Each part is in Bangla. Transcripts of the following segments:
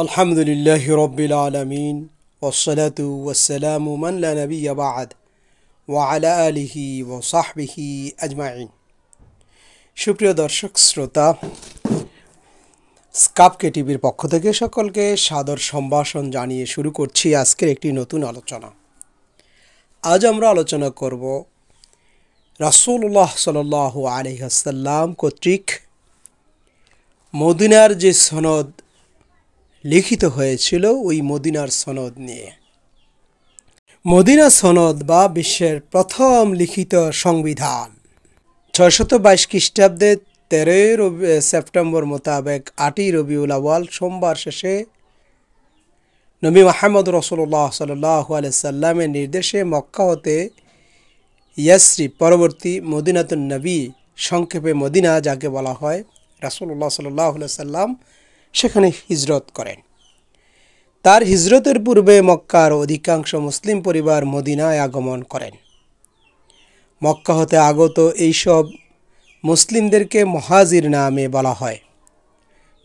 আলহামদুলিল্লাহি রব্বিল আলামিন ওয়াসসালাতু ওয়াসসালামু মান লা নাবিয়্যা বা'দ ওয়া আলা আলিহি ওয়া সাহবিহি আজমাইন। সুপ্রিয় দর্শক শ্রোতা, স্কাপকে টিভির পক্ষ থেকে সকলকে সাদর সম্ভাষণ জানিয়ে শুরু করছি আজকের একটি নতুন আলোচনা। আজ আমরা আলোচনা করব রাসূলুল্লাহ সাল্লাল্লাহু আলাইহি ওয়াসাল্লাম কর্তৃক মদিনার যে সনদ লিখিত হয়েছিল ওই মদিনার সনদ নিয়ে। মদিনা সনদ বা বিশ্বের প্রথম লিখিত সংবিধান ৬২২ খ্রিস্টাব্দে ১৩ সেপ্টেম্বর মোতাবেক ৮ই রবিউল আউয়াল সোমবার শেষে নবী মুহাম্মদ রাসূলুল্লাহ সাল্লাল্লাহু আলাইহি সাল্লামের নির্দেশে মক্কা হতে ইয়াসরিব পরবর্তী মদিনাতুন নবী, সংক্ষেপে মদিনা যাকে বলা হয়, রাসূলুল্লাহ সাল্লাল্লাহু আলাইহি সাল্লাম সেখানে হিজরত করেন। তার হিজরতের পূর্বে মক্কার অধিকাংশ মুসলিম পরিবার মদিনায় আগমন করেন। মক্কা হতে আগত এইসব মুসলিমদেরকে মুহাজির নামে বলা হয়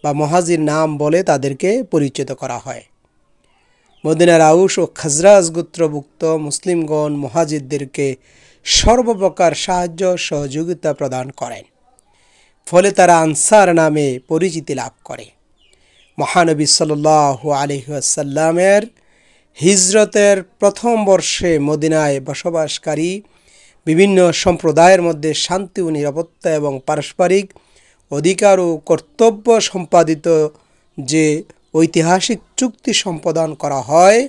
বা মুহাজির নাম বলে তাদেরকে পরিচিত করা হয়। মদিনার আউস ও খাজরাজ গোত্রভুক্ত মুসলিমগণ মুহাজিরদেরকে সর্বপ্রকার সাহায্য সহযোগিতা প্রদান করেন, ফলে তারা আনসার নামে পরিচিতি লাভ করে। মহানবী সাল্লাল্লাহু আলাইহি ওয়াসাল্লামের হিজরতের প্রথম বর্ষে মদিনায় বসবাসকারী বিভিন্ন সম্প্রদায়ের মধ্যে শান্তি ও নিরাপত্তা এবং পারস্পরিক অধিকার ও কর্তব্য সম্পাদিত যে ঐতিহাসিক চুক্তি সম্পাদন করা হয়,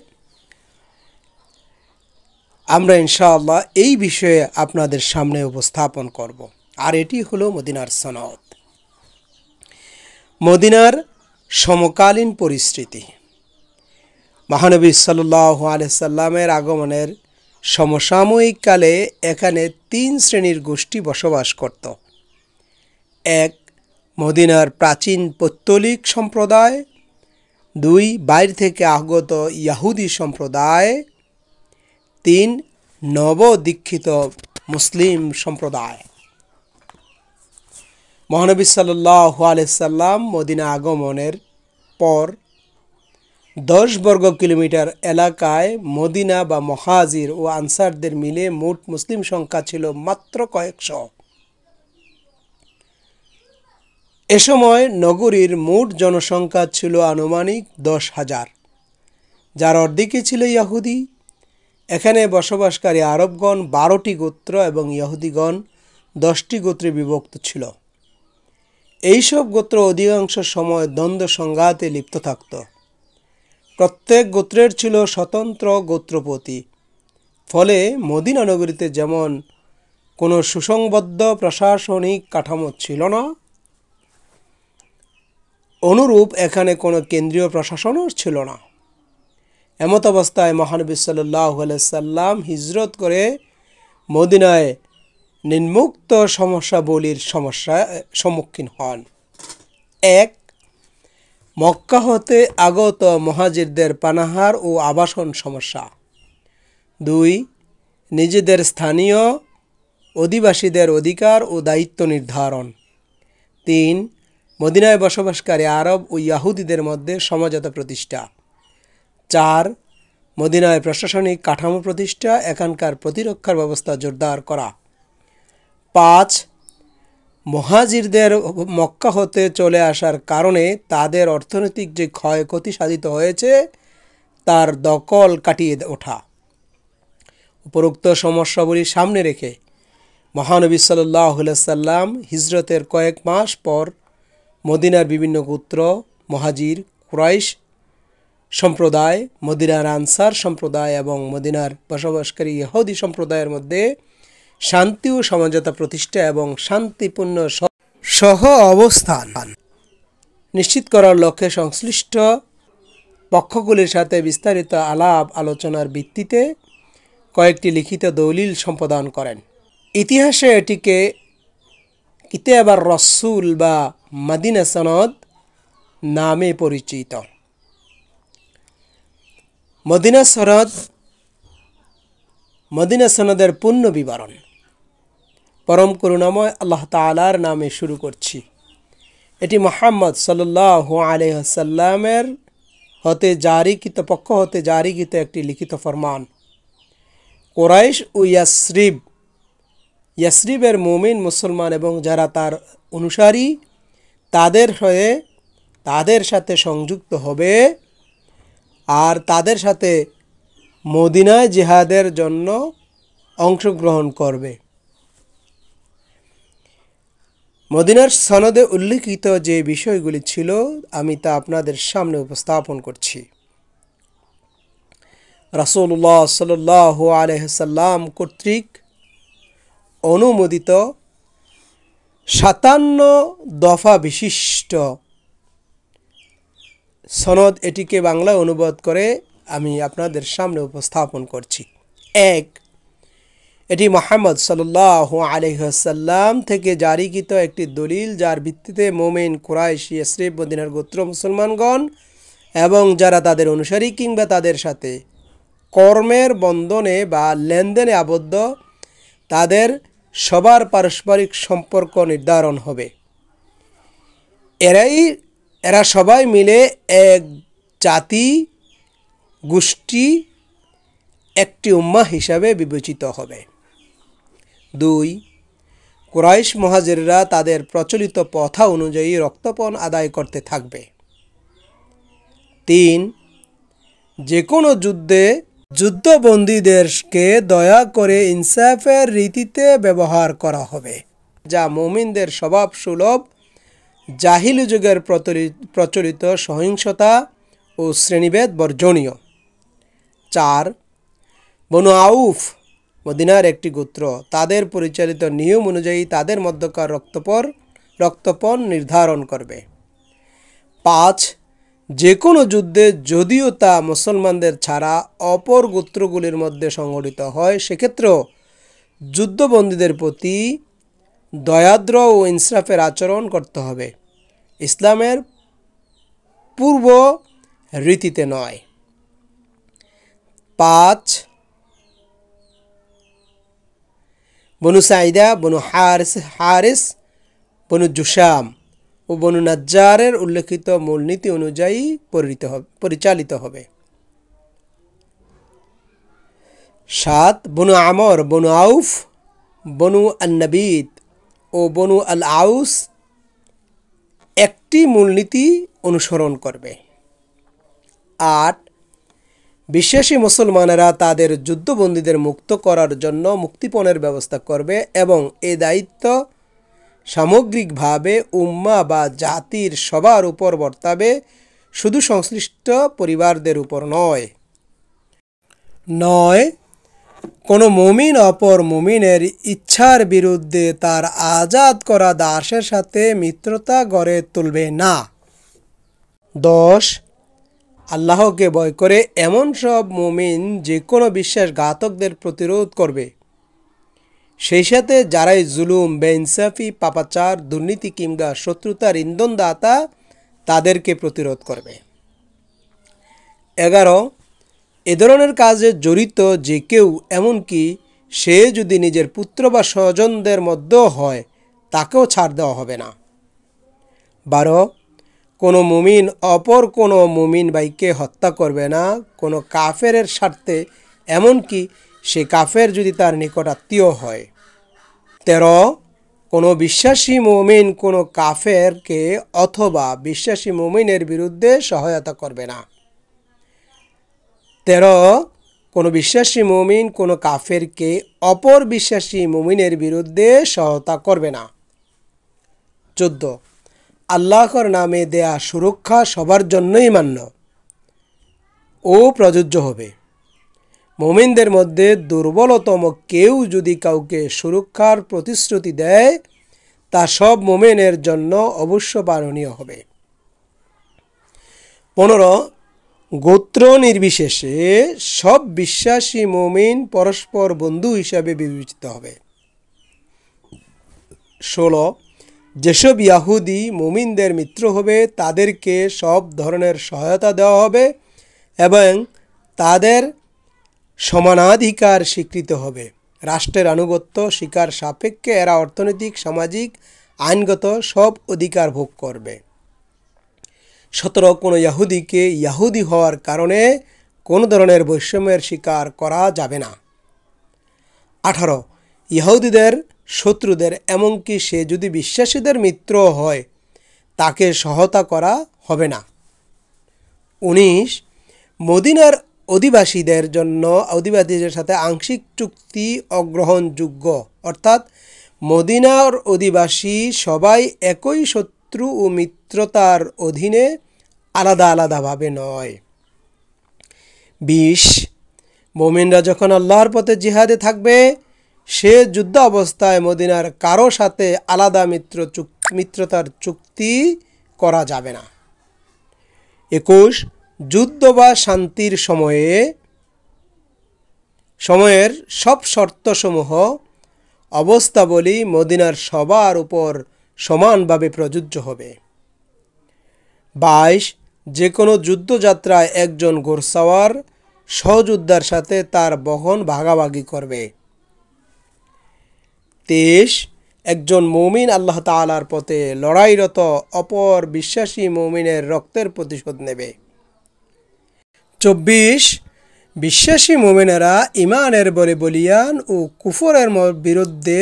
আমরা ইনশাআল্লাহ এই বিষয়ে আপনাদের সামনে উপস্থাপন করব। আর এটি হলো মদিনার সনদ। মদিনার সমকালীন পরিস্থিতি। মহানবী সাল্লাল্লাহু আলাইহি সাল্লামের আগমনের সমসাময়িক কালে এখানে ৩ শ্রেণীর গোষ্ঠী বসবাস করত। ১. মদিনার প্রাচীন পৌত্তলিক সম্প্রদায়। ২. বাইরে থেকে আগত ইহুদি সম্প্রদায়। ৩. নবদীক্ষিত মুসলিম সম্প্রদায়। মহানবী সাল্লাল্লাহু আলাইহি সাল্লাম মদিনা আগমনের পর ১০ বর্গ কিলোমিটার এলাকায় মদিনা বা মুহাজির ও আনসারদের মিলে মোট মুসলিম সংখ্যা ছিল মাত্র কয়েকশ। এ সময় নগরীর মোট জনসংখ্যা ছিল আনুমানিক ১০,০০০, যার অর্ধেকই ছিল ইহুদি। এখানে বসবাসকারী আরবগণ ১২টি গোত্র এবং ইহুদিগণ 10টি গোত্রে বিভক্ত ছিল। এইসব গোত্র অধিকাংশ সময় দ্বন্দ্ব সংঘাতে লিপ্ত থাকত। প্রত্যেক গোত্রের ছিল স্বতন্ত্র গোত্রপতি, ফলে মদিনা নগরীতে যেমন কোনো সুসংবদ্ধ প্রশাসনিক কাঠামো ছিল না, অনুরূপ এখানে কোনো কেন্দ্রীয় প্রশাসনও ছিল না। এমত অবস্থায় মহানবী সাল্লাল্লাহু আলাইহি সাল্লাম হিজরত করে মদিনায় নিম্নোক্ত সমস্যাবলীর সম্মুখীন হন। ১. মক্কা হতে আগত মুহাজিরদের পানাহার ও আবাসন সমস্যা। ২. নিজেদের স্থানীয় অধিবাসীদের অধিকার ও দায়িত্ব নির্ধারণ। ৩. মদিনায় বসবাসকারী আরব ও ইহুদিদের মধ্যে সমঝোতা প্রতিষ্ঠা। ৪. মদিনায় প্রশাসনিক কাঠামো প্রতিষ্ঠা, এখানকার প্রতিরক্ষার ব্যবস্থা জোরদার করা। ৫. মুহাজিরদের মক্কা হতে চলে আসার কারণে তাদের অর্থনৈতিক যে ক্ষয়ক্ষতি সাধিত হয়েছে তার দখল কাটিয়ে ওঠা। উপরোক্ত সমস্যাগুলি সামনে রেখে মহানবী সাল্লাল্লাহু আলাইহি সাল্লাম হিজরতের কয়েক মাস পর মদিনার বিভিন্ন গোত্র, মুহাজির, কুরাইশ সম্প্রদায়, মদিনার আনসার সম্প্রদায় এবং মদিনার বসবাসকারী ইহুদি সম্প্রদায়ের মধ্যে শান্তি ও সমঝোতা প্রতিষ্ঠা এবং শান্তিপূর্ণ সহ অবস্থান নিশ্চিত করার লক্ষ্যে সংশ্লিষ্ট পক্ষগুলির সাথে বিস্তারিত আলাপ আলোচনার ভিত্তিতে কয়েকটি লিখিত দলিল সম্পাদন করেন। ইতিহাসে এটিকে কিতাবুর রাসূল বা মদিনা সনদ নামে পরিচিত। মদিনা সনদের পূর্ণ বিবরণ। পরম করুণাময় আল্লাহ তাআলার নামে শুরু করছি। এটি মুহাম্মদ সাল্লাল্লাহু আলাইহি ওয়াসাল্লামের হতে জারিকৃত একটি লিখিত ফরমান। কুরাইশ ও ইয়াসরিবের মুমিন মুসলমান এবং যারা তার অনুসারী তাদের সাথে সংযুক্ত হবে আর তাদের সাথে মদিনায় জিহাদের জন্য অংশগ্রহণ করবে। মদিনার সনদে উল্লিখিত যে বিষয়গুলি ছিল আমি তা আপনাদের সামনে উপস্থাপন করছি। রাসূলুল্লাহ সাল্লাল্লাহু আলাইহি সাল্লাম কর্তৃক অনুমোদিত 57 দফা বিশিষ্ট সনদ, এটিকে বাংলায় অনুবাদ করে আমি আপনাদের সামনে উপস্থাপন করছি। 1, এটি মুহাম্মদ সাল্লাল্লাহু আলাইহি ওয়াসাল্লাম থেকে জারিকৃত একটি দলিল, যার ভিত্তিতে মুমিন কুরাইশ, ইয়াসরিব, মদিনার গোত্র মুসলমানগণ এবং যারা তাদের অনুসারী কিংবা তাদের সাথে কর্মের বন্ধনে বা লেনদেনে আবদ্ধ তাদের সবার পারস্পরিক সম্পর্ক নির্ধারণ হবে। এরা সবাই মিলে এক জাতি, গোষ্ঠী, একটি উম্মাহ হিসাবে বিবেচিত হবে। 2, কুরাইশ মুহাজিররা তাদের প্রচলিত প্রথা অনুযায়ী রক্তপণ আদায় করতে থাকবে। 3, যে কোনো যুদ্ধবন্দীদেরকে দয়া করে ইনসাফের রীতিতে ব্যবহার করা হবে, যা মুমিনদের স্বভাব সুলভ জাহিলি যুগের প্রচলিত সহিংসতা ও শ্রেণীভেদ বর্জনীয়। 4, বনু আউফ মদিনার একটি গোত্র, তাদের পরিচালিত নিয়ম অনুযায়ী তাদের মধ্যকার রক্তপণ নির্ধারণ করবে। 5, যে কোনো যুদ্ধে যদিও তা মুসলমানদের ছাড়া অপর গোত্রগুলির মধ্যে সংঘটিত হয়, সেক্ষেত্রেও যুদ্ধবন্দীদের প্রতি দয়াদ্র ও ইনসাফের আচরণ করতে হবে, ইসলামের পূর্ব রীতিতে নয়। 5, বনু সাইদা, বনু হারিস, বনু জুশাম ও বনু নাজ্জারের উল্লেখিত মূলনীতি অনুযায়ী পরিচালিত হবে। 7, বনু আমর, বনু আউফ, বনু আন-নবীদ ও বনু আল-আউস একটি মূলনীতি অনুসরণ করবে। 8, বিশ্বাসী মুসলমানেরা তাদের যুদ্ধবন্দীদের মুক্ত করার জন্য মুক্তিপণের ব্যবস্থা করবে এবং এই দায়িত্ব সামগ্রিকভাবে উম্মাহ বা জাতির সবার উপর বর্তাবে, শুধু সংশ্লিষ্ট পরিবারদের উপর নয়। 9, কোনো মুমিন অপর মুমিনের ইচ্ছার বিরুদ্ধে তার আজাদ করা দাসের সাথে মিত্রতা গড়ে তুলবে না। 10, আল্লাহকে ভয় করে এমন সব মুমিন যে কোনো বিশ্বাসঘাতকদের প্রতিরোধ করবে, সেই সাথে যারাই জুলুম, বেইনসাফি, পাপাচার, দুর্নীতি কিংবা শত্রুতার ইন্ধনদাতা তাদেরকে প্রতিরোধ করবে। 11, এ ধরনের কাজে জড়িত যে কেউ, এমনকি সে যদি নিজের পুত্র বা স্বজনদের মধ্যেও হয়, তাকেও ছাড় দেওয়া হবে না। 12, কোনো মুমিন অপর কোনো মুমিন ভাইকে হত্যা করবে না কোনো কাফেরের স্বার্থে, এমনকি সে কাফের যদি তার নিকট আত্মীয় হয়। 13, কোনো বিশ্বাসী মুমিন কোনো কাফেরকে অথবা বিশ্বাসী মুমিনের বিরুদ্ধে সহায়তা করবে না। 13, কোনো বিশ্বাসী মুমিন কোনো কাফেরকে অপর বিশ্বাসী মুমিনের বিরুদ্ধে সহায়তা করবে না। 14, আল্লাহর নামে দেয়া সুরক্ষা সবার জন্যই মান্য ও প্রযোজ্য হবে। মুমিনদের মধ্যে দুর্বলতম কেউ যদি কাউকে সুরক্ষার প্রতিশ্রুতি দেয়, তা সব মুমিনের জন্য অবশ্য পালনীয় হবে। 15, গোত্র নির্বিশেষে সব বিশ্বাসী মুমিন পরস্পর বন্ধু হিসাবে বিবেচিত হবে। 16, যেসব ইয়াহুদি মুমিনদের মিত্র হবে তাদেরকে সব ধরনের সহায়তা দেওয়া হবে এবং তাদের সমানাধিকার স্বীকৃত হবে। রাষ্ট্রের আনুগত্য স্বীকার সাপেক্ষে এরা অর্থনৈতিক, সামাজিক, আইনগত সব অধিকার ভোগ করবে। 17 কোনো ইহুদিকে ইহুদি হওয়ার কারণে কোনো ধরনের বৈষম্যের শিকার করা যাবে না। 18 ইহুদিদের শত্রুদের, এমনকি সে যদি বিশ্বাসীদের মিত্র হয়, তাকে সহায়তা করা হবে না। 19 মদিনার অধিবাসীদের সাথে আংশিক চুক্তি অগ্রহণযোগ্য, অর্থাৎ মদিনার অধিবাসী সবাই একই শত্রু ও মিত্রতার অধীনে, আলাদা আলাদাভাবে নয়। 20 মুমিনরা যখন আল্লাহর পথে জিহাদে থাকবে, সে যুদ্ধ অবস্থায় মদিনার কারো সাথে আলাদা মিত্রতার চুক্তি করা যাবে না। 21 যুদ্ধ বা শান্তির সময়ের সব শর্তসমূহ অবস্থাবলী মদিনার সবার উপর সমানভাবে প্রযোজ্য হবে। 22 যে কোনো যুদ্ধযাত্রায় একজন ঘোড়সওয়ার সহযোদ্ধার সাথে তার বহন ভাগাভাগি করবে। 23 একজন মুমিন আল্লাহ তাআলার পথে লড়াইরত অপর বিশ্বাসী মুমিনের রক্তের প্রতিশোধ নেবে। 24 বিশ্বাসী মুমিনেরা ঈমানের বলে বলিয়ান ও কুফরের বিরুদ্ধে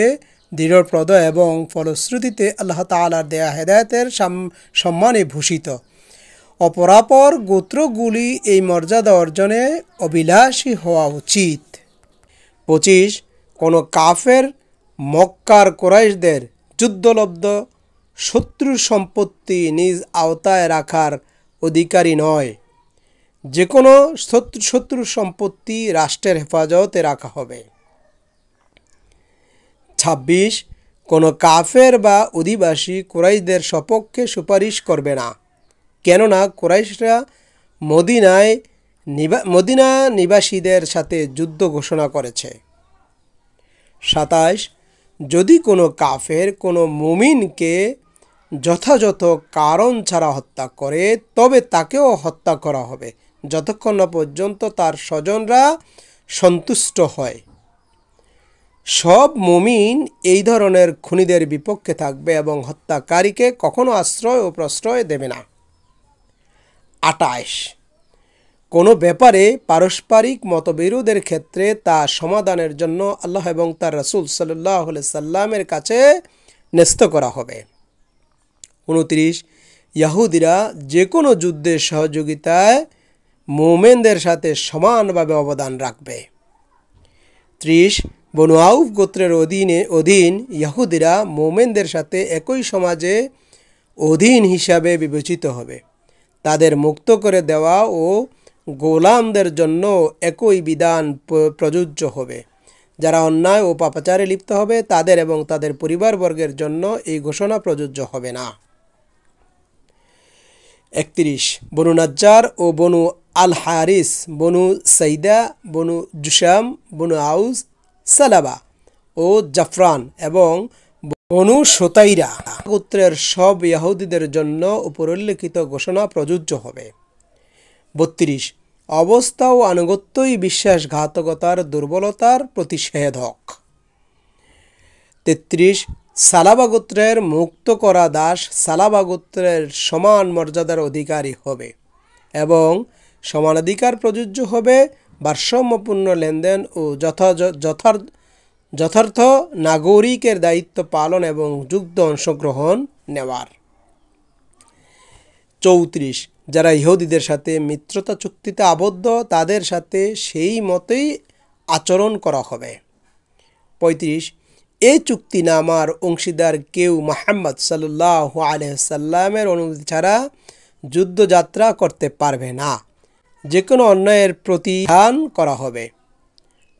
দৃঢ়প্রদ এবং ফলশ্রুতিতে আল্লাহ তাআলার দেয়া হেদায়েতের সম্মানে ভূষিত। অপরাপর গোত্রগুলি এই মর্যাদা অর্জনে অভিলাষী হওয়া উচিত। 25 কোনো কাফের মক্কার কুরাইশদের যুদ্ধলব্ধ শত্রুর সম্পত্তি নিজ আওতায় রাখার অধিকারী নয়। যে কোনো শত্রুর সম্পত্তি রাষ্ট্রের হেফাজতে রাখা হবে। 26 কোনো কাফের বা অধিবাসী কুরাইশদের সপক্ষে সুপারিশ করবে না, কেননা কুরাইশরা মদিনা নিবাসীদের সাথে যুদ্ধ ঘোষণা করেছে। 27 যদি কোনো কাফের কোনো মুমিনকে যথাযথ কারণ ছাড়া হত্যা করে, তবে তাকেও হত্যা করা হবে যতক্ষণ না পর্যন্ত তার স্বজনরা সন্তুষ্ট হয়। সব মুমিন এই ধরনের খুনিদের বিপক্ষে থাকবে এবং হত্যাকারীকে কখনো আশ্রয় ও প্রশ্রয় দেবে না। 28 কোনো ব্যাপারে পারস্পরিক মতবিরোধের ক্ষেত্রে তা সমাধানের জন্য আল্লাহ এবং তার রাসূল সাল্লাল্লাহু আলাইহি সাল্লামের কাছে ন্যস্ত করা হবে। 29 ইহুদিরা যে কোনো যুদ্ধের সহযোগিতায় মুমিনদের সাথে সমানভাবে অবদান রাখবে। 30 বনু আউফ গোত্রের অধীন ইহুদিরা মুমিনদের সাথে একই সমাজে অধীন হিসাবে বিবেচিত হবে। তাদের মুক্ত করে দেওয়া ও গোলামদের জন্য একই বিধান প্রযোজ্য হবে। যারা অন্যায় ও পাপাচারে লিপ্ত হবে, তাদের এবং তাদের পরিবারবর্গের জন্য এই ঘোষণা প্রযোজ্য হবে না। 31 বনু নাজ্জার ও বনু আল হারিস, বনু সাইদা, বনু জুশাম, বনু আউস, সালাবা ও জাফরান এবং বনু শতাইরা গোত্রের সব ইহুদিদের জন্য উপরিল্লিখিত ঘোষণা প্রযোজ্য হবে। 32 অবস্থা ও আনুগত্যই বিশ্বাসঘাতকতার দুর্বলতার প্রতিষেধক। 33 সালাবা গোত্রের মুক্ত করা দাস সালাবা গোত্রের সমান মর্যাদার অধিকারী হবে এবং সমানাধিকার প্রযোজ্য হবে ভারসাম্যপূর্ণ লেনদেন ও যথার্থ নাগরিকের দায়িত্ব পালন এবং যুদ্ধ অংশগ্রহণ নেওয়ার। 34 যারা ইহুদিদের সাথে মিত্রতা চুক্তিতে আবদ্ধ, তাদের সাথে সেই মতোই আচরণ করা হবে। 35 এই চুক্তিনামার অংশীদার কেউ মুহাম্মদ সাল্লাল্লাহু আলাইহি সাল্লামের অনুমতি ছাড়া যুদ্ধযাত্রা করতে পারবে না। যে কোনো অন্যায়ের প্রতিহার করা হবে।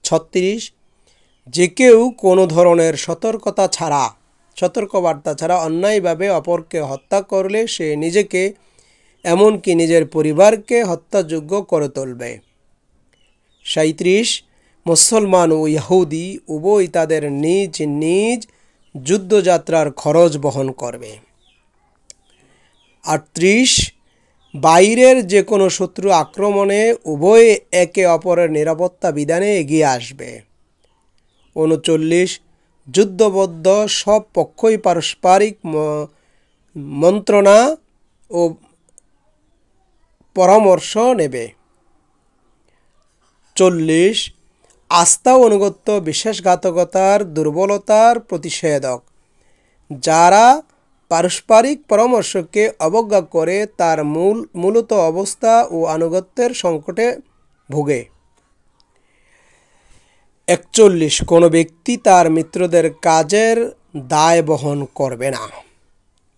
36 যে কেউ কোনো ধরনের সতর্কবার্তা ছাড়া অন্যায়ভাবে অপরকে হত্যা করলে সে নিজেকে এমনকি নিজের পরিবারকে হত্যাযোগ্য করে তুলবে। 37 মুসলমান ও ইহুদি উভয় তাদের নিজ নিজ যুদ্ধযাত্রার খরচ বহন করবে। 38 বাইরের যে কোনো শত্রু আক্রমণে উভয়ে একে অপরের নিরাপত্তা বিধানে এগিয়ে আসবে। 39 যুদ্ধবদ্ধ সব পক্ষই পারস্পরিক মন্ত্রণা ও পরামর্শ নেবে। 40 আস্থা ও অনুগত্য বিশ্বাসঘাতকতার দুর্বলতার প্রতিষেধক। যারা পারস্পরিক পরামর্শকে অবজ্ঞা করে তার মূলত অবস্থা ও আনুগত্যের সংকটে ভোগে। 41 কোনো ব্যক্তি তার মিত্রদের কাজের দায় বহন করবে না।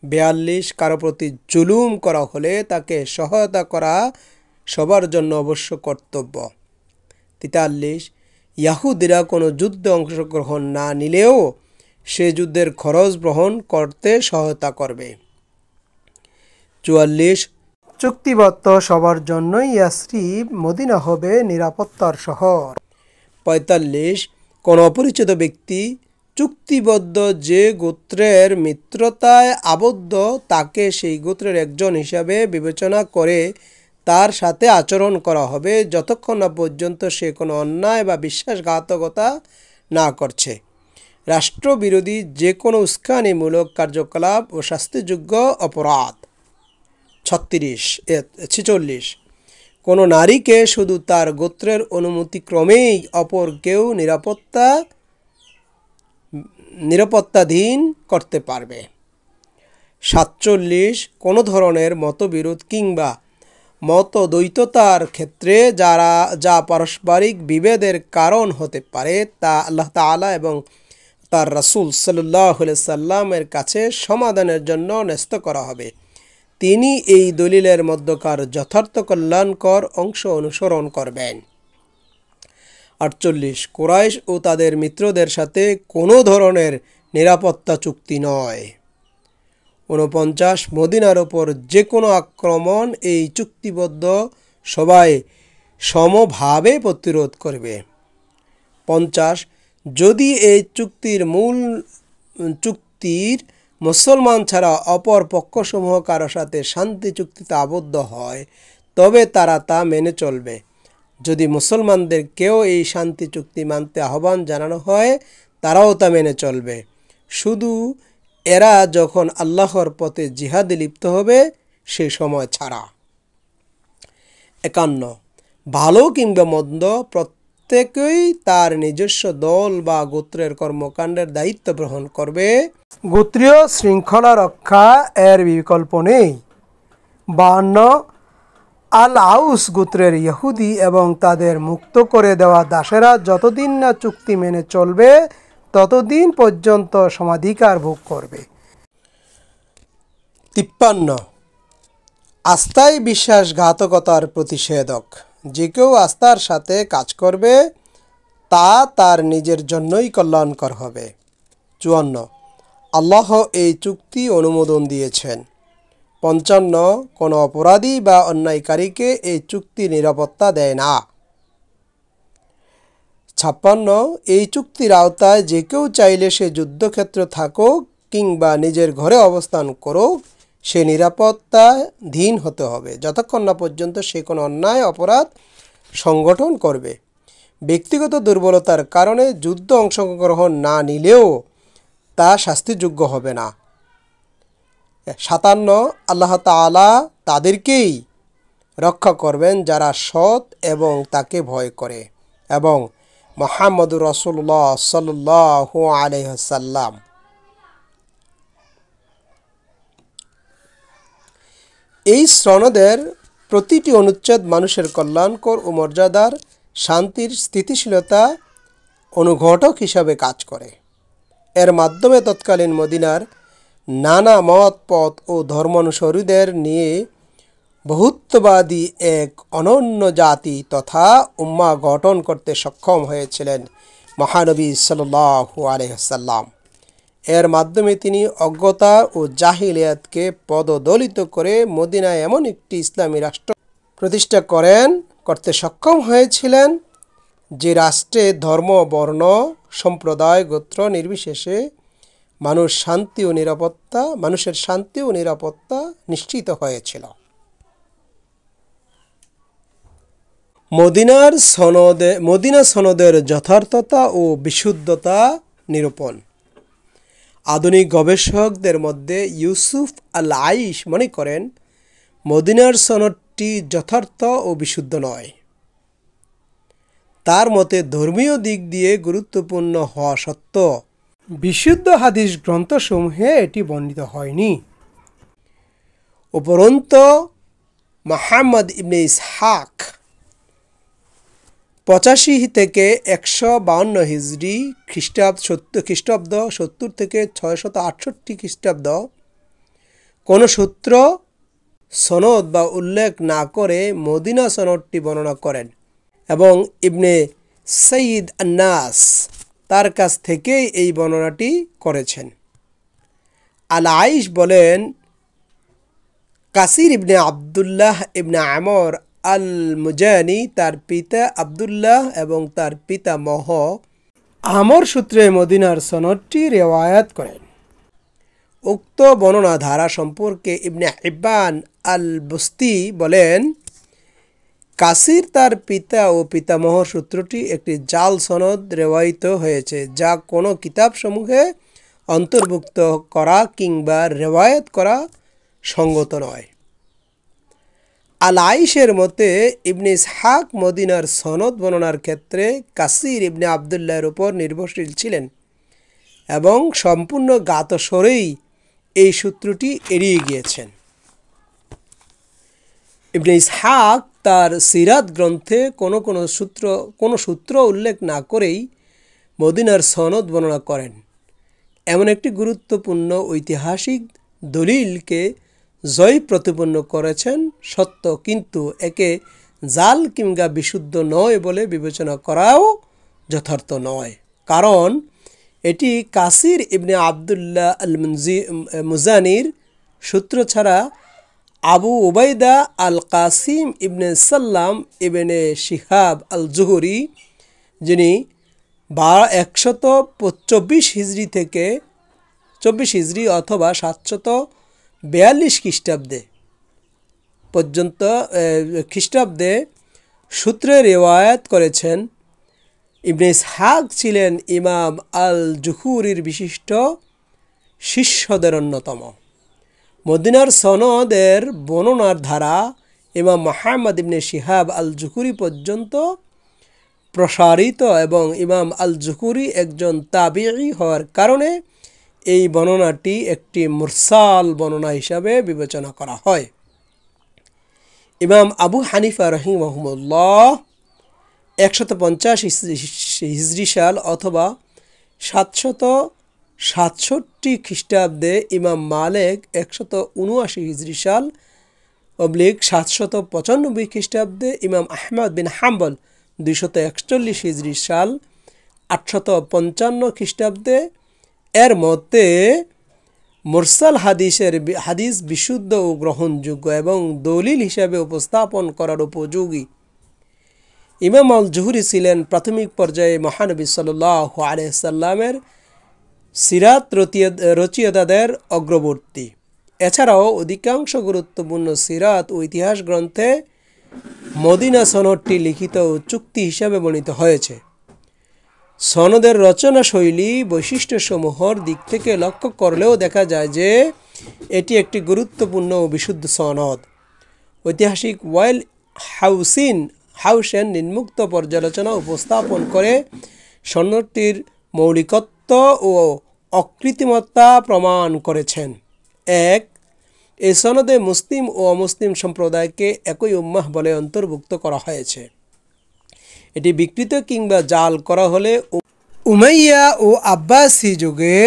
42 কারো প্রতি জুলুম করা হলে তাকে সহায়তা করা সবার জন্য অবশ্য কর্তব্য। 43 ইয়াহুদিরা কোনো যুদ্ধে অংশগ্রহণ না নিলেও সে যুদ্ধের খরচ বহন করতে সহায়তা করবে। 44 চুক্তিবদ্ধ সবার জন্যই ইয়াসরিব মদিনা হবে নিরাপত্তার শহর। 45 কোনো অপরিচিত ব্যক্তি চুক্তিবদ্ধ যে গোত্রের মিত্রতায় আবদ্ধ তাকে সেই গোত্রের একজন হিসাবে বিবেচনা করে তার সাথে আচরণ করা হবে যতক্ষণ না পর্যন্ত সে কোনো অন্যায় বা বিশ্বাসঘাতকতা না করছে। রাষ্ট্রবিরোধী যে কোনো উস্কানিমূলক কার্যকলাপ ও শাস্তিযোগ্য অপরাধ। 46 কোনো নারীকে শুধু তার গোত্রের অনুমতিক্রমেই অপর কেউ নিরাপত্তাধীন করতে পারবে। 47 কোনো ধরনের মতবিরোধ কিংবা মতদ্বৈততার ক্ষেত্রে যা পারস্পরিক বিভেদের কারণ হতে পারে তা আল্লাহ তাআলা এবং তার রাসূল সাল্লাল্লাহু আলাইহি সাল্লামের কাছে সমাধানের জন্য ন্যস্ত করা হবে। তিনি এই দলিলের মধ্যকার যথার্থ কল্যাণকর অংশ অনুসরণ করবেন। 48 কুরাইশ ও তাদের মিত্রদের সাথে কোনো ধরনের নিরাপত্তা চুক্তি নয়। 49 মদিনার ওপর যে কোনো আক্রমণ এই চুক্তিবদ্ধ সবাই সমভাবে প্রতিরোধ করবে। 50 যদি এই চুক্তির মুসলমান ছাড়া অপর পক্ষসমূহ কারো সাথে শান্তি চুক্তিতে আবদ্ধ হয় তবে তারা তা মেনে চলবে। যদি মুসলমানদের কেউ এই শান্তি চুক্তি মানতে আহ্বান জানানো হয় তারাও তা মেনে চলবে, শুধু এরা যখন আল্লাহর পথে জিহাদে লিপ্ত হবে সেই সময় ছাড়া। 51 ভালো কিংবা মন্দ প্রত্যেকেই তার নিজস্ব দল বা গোত্রের কর্মকাণ্ডের দায়িত্ব গ্রহণ করবে। গোত্রীয় শৃঙ্খলা রক্ষা এর বিকল্প নেই। 52 আল আউস গোত্রের ইহুদি এবং তাদের মুক্ত করে দেওয়া দাসেরা যতদিন না চুক্তি মেনে চলবে ততদিন পর্যন্ত সমাধিকার ভোগ করবে। 53 আস্থায় বিশ্বাসঘাতকতার প্রতিষেধক। যে কেউ আস্থার সাথে কাজ করবে তা তার নিজের জন্যই কল্যাণকর হবে। 54 আল্লাহ এই চুক্তি অনুমোদন দিয়েছেন। 55 কোনো অপরাধী বা অন্যায়কারীকে এই চুক্তি নিরাপত্তা দেয় না। 56 এই চুক্তির আওতায় যে কেউ চাইলে সে যুদ্ধক্ষেত্র থাকুক কিংবা নিজের ঘরে অবস্থান করুক সে নিরাপত্তাধীন হতে হবে যতক্ষণ না পর্যন্ত সে কোনো অন্যায় অপরাধ সংগঠন করবে। ব্যক্তিগত দুর্বলতার কারণে যুদ্ধ অংশগ্রহণ না নিলেও তা শাস্তিযোগ্য হবে না। 57 আল্লাহ তাআলা তাদেরকেই রক্ষা করবেন যারা সৎ এবং তাকে ভয় করে এবং মুহাম্মদুর রাসূলুল্লাহ সাল্লাল্লাহু আলাইহি ওয়াসাল্লাম। এই সনদের প্রতিটি অনুচ্ছেদ মানুষের কল্যাণকর ও মর্যাদার শান্তির স্থিতিশীলতা অনুঘটক হিসাবে কাজ করে। এর মাধ্যমে তৎকালীন মদিনার নানা মত পথ ও ধর্মানুসারীদের নিয়ে বহুত্ববাদী এক অনন্য জাতি তথা উম্মাহ গঠন করতে সক্ষম হয়েছিলেন মহানবী সাল্লাল্লাহু আলাইহি ওয়াসাল্লাম। এর মাধ্যমে তিনি অজ্ঞতা ও জাহিলিয়াতকে পদদলিত করে মদিনায় এমন একটি ইসলামী রাষ্ট্র প্রতিষ্ঠা করতে সক্ষম হয়েছিলেন যে রাষ্ট্রে ধর্ম, বর্ণ, সম্প্রদায়, গোত্র নির্বিশেষে মানুষের শান্তি ও নিরাপত্তা নিশ্চিত হয়েছিল। মদিনা সনদের যথার্থতা ও বিশুদ্ধতা নিরূপণ। আধুনিক গবেষকদের মধ্যে ইউসুফ আল আইশ মনে করেন মদিনার সনদটি সনদটি যথার্থ ও বিশুদ্ধ নয়। তার মতে ধর্মীয় দিক দিয়ে গুরুত্বপূর্ণ হওয়া সত্ত্বেও বিশুদ্ধ হাদিস গ্রন্থসমূহে এটি বর্ণিত হয়নি। উপরন্তু মুহাম্মদ ইবনে ইসহাক 85 থেকে 152 হিজরি খ্রিস্টাব্দ 70 থেকে 668 খ্রিস্টাব্দ কোন সূত্র সনদ বা উল্লেখ না করে মদিনা সনদটি বর্ণনা করেন এবং ইবনে সঈদ আন-নাস তার কাছ থেকেই এই বর্ণনাটি করেছেন। আল আইশ বলেন, কাসির ইবনে আবদুল্লাহ ইবনে আমর আল মুজানি তার পিতা আবদুল্লাহ এবং তার পিতামহ আমর সূত্রে মদিনার সনদটি রিওয়ায়াত করেন। উক্ত বর্ণনা ধারা সম্পর্কে ইবনে হিব্বান আল বুস্তি বলেন, কাসির তার পিতা ও পিতামহর সূত্রটি একটি জাল সনদ রেওয়ায়িত হয়েছে, যা কোনো কিতাবসমূহে অন্তর্ভুক্ত করা কিংবা রেওয়ায়ত করা সঙ্গত নয়। আল আইশের মতে ইবনে ইসহাক মদিনার সনদ বর্ণনার ক্ষেত্রে কাসির ইবনে আবদুল্লাহর উপর নির্ভরশীল ছিলেন এবং সম্পূর্ণ জ্ঞাতস্বরেই এই সূত্রটি এড়িয়ে গিয়েছেন। ইবনে ইসহাক তার সিরাত গ্রন্থে কোনো সূত্র উল্লেখ না করেই মদিনার সনদ বর্ণনা করেন। এমন একটি গুরুত্বপূর্ণ ঐতিহাসিক দলিলকে জয় প্রতিপন্ন করেছেন সত্য, কিন্তু একে জাল কিংবা বিশুদ্ধ নয় বলে বিবেচনা করাও যথার্থ নয়, কারণ এটি কাসির ইবনে আবদুল্লাহ আল মুজানির সূত্র ছাড়া আবু উবাইদা আল কাসিম ইবনে সাল্লাম ইবনে শিহাব আল জুহরি, যিনি 124 হিজরি থেকে 24 হিজরি অথবা 742 খ্রিস্টাব্দে পর্যন্ত খ্রিস্টাব্দে সূত্রে রিওয়ায়াত করেছেন। ইবনে ইসহাক ছিলেন ইমাম আল জুহুরির বিশিষ্ট শিষ্যদের অন্যতম। মদিনার সনদের বর্ণনার ধারা ইমাম মুহাম্মদ ইবনে শিহাব আল জুহুরি পর্যন্ত প্রসারিত এবং ইমাম আল জুহুরি একজন তাবিঈ হওয়ার কারণে এই বর্ণনাটি একটি মুরসাল বর্ণনা হিসাবে বিবেচনা করা হয়। ইমাম আবু হানিফা রাহিমাহুল্লাহ 150 হিজরি সাল অথবা 767 খ্রিস্টাব্দে, ইমাম মালিক 179 হিজরি সাল / 795 খ্রিস্টাব্দে, ইমাম আহমদ বিন হাম্বল 241 হিজরি সাল 855 খ্রিস্টাব্দে। এর মতে মুরসাল হাদিস বিশুদ্ধ ও গ্রহণযোগ্য এবং দলিল হিসাবে উপস্থাপন করার উপযোগী। ইমাম আল জুহুরি ছিলেন প্রাথমিক পর্যায়ে মহানবী সাল্লাল্লাহু আলাইহি সাল্লামের সিরাত রচয়িতাদের অগ্রবর্তী। এছাড়াও অধিকাংশ গুরুত্বপূর্ণ সিরাত ও ইতিহাস গ্রন্থে মদিনা সনদটি লিখিত ও চুক্তি হিসাবে বর্ণিত হয়েছে। সনদের রচনা শৈলী বৈশিষ্ট্যসমূহের দিক থেকে লক্ষ্য করলেও দেখা যায় যে এটি একটি গুরুত্বপূর্ণ ও বিশুদ্ধ সনদ। ঐতিহাসিক ওয়াইল হাউসেন নিম্নোক্ত পর্যালোচনা উপস্থাপন করে সনদটির মৌলিকত্ব ও অকৃত্রিমতা প্রমাণ করেছেন। 1. এই সনদে মুসলিম ও অমুসলিম সম্প্রদায়কে একই উম্মাহ বলে অন্তর্ভুক্ত করা হয়েছে। এটি বিকৃত কিংবা জাল করা হলে উমাইয়া ও আব্বাসী যুগে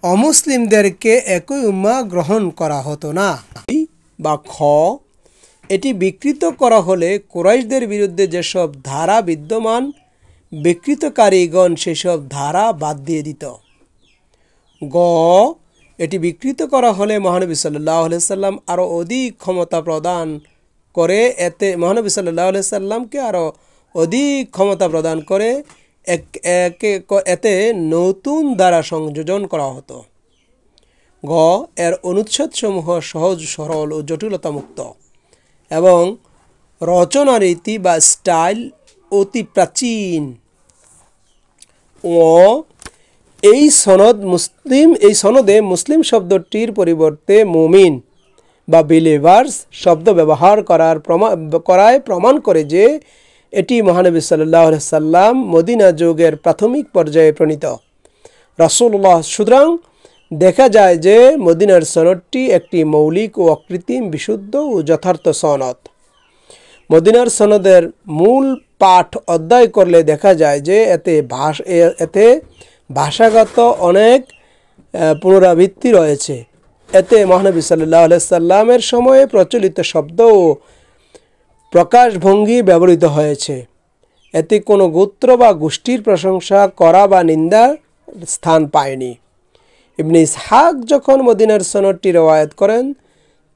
অমুসলিমদেরকে একই উম্মাহ গ্রহণ করা হতো না। বা খ, এটি বিকৃত করা হলে কুরাইশদের বিরুদ্ধে যেসব ধারা বিদ্যমান বিকৃতকারীগণ সেসব ধারা বাদ দিয়ে দিত। গ, এটি বিকৃত করা হলে মহানবী সাল্লাল্লাহু আলাইহি সাল্লাম আরও অধিক ক্ষমতা প্রদান করে এতে নতুন দ্বারা সংযোজন করা হতো। গ, এর অনুচ্ছেদসমূহ সহজ সরল ও জটিলতা মুক্ত এবং রচনা রীতি বা স্টাইল অতি প্রাচীন। ও, এই সনদে মুসলিম শব্দটির পরিবর্তে মুমিন বা বিলিভার্স শব্দ ব্যবহার করায় প্রমাণ করে যে এটি মহানবী সাল্লাল্লাহু আলাইহি সাল্লাম মদিনা যুগের প্রাথমিক পর্যায়ে প্রণীত রাসূলুল্লাহ। সুতরাং দেখা যায় যে মদিনার সনদটি একটি মৌলিক ও অকৃত্রিম বিশুদ্ধ ও যথার্থ সনদ। মদিনার সনদের মূল পাঠ অধ্যয়ন করলে দেখা যায় যে এতে ভাষাগত অনেক পুনরাবৃত্তি রয়েছে। এতে মহানবী সাল্লাল্লাহু আলাইহি সাল্লামের সময়ে প্রচলিত শব্দ ও প্রকাশভঙ্গি ব্যবহৃত হয়েছে। এতে কোনো গোত্র বা গোষ্ঠীর প্রশংসা করা বা নিন্দার স্থান পায়নি। ইবনে ইসহাক যখন মদিনার সনদটি রওয়ায়াত করেন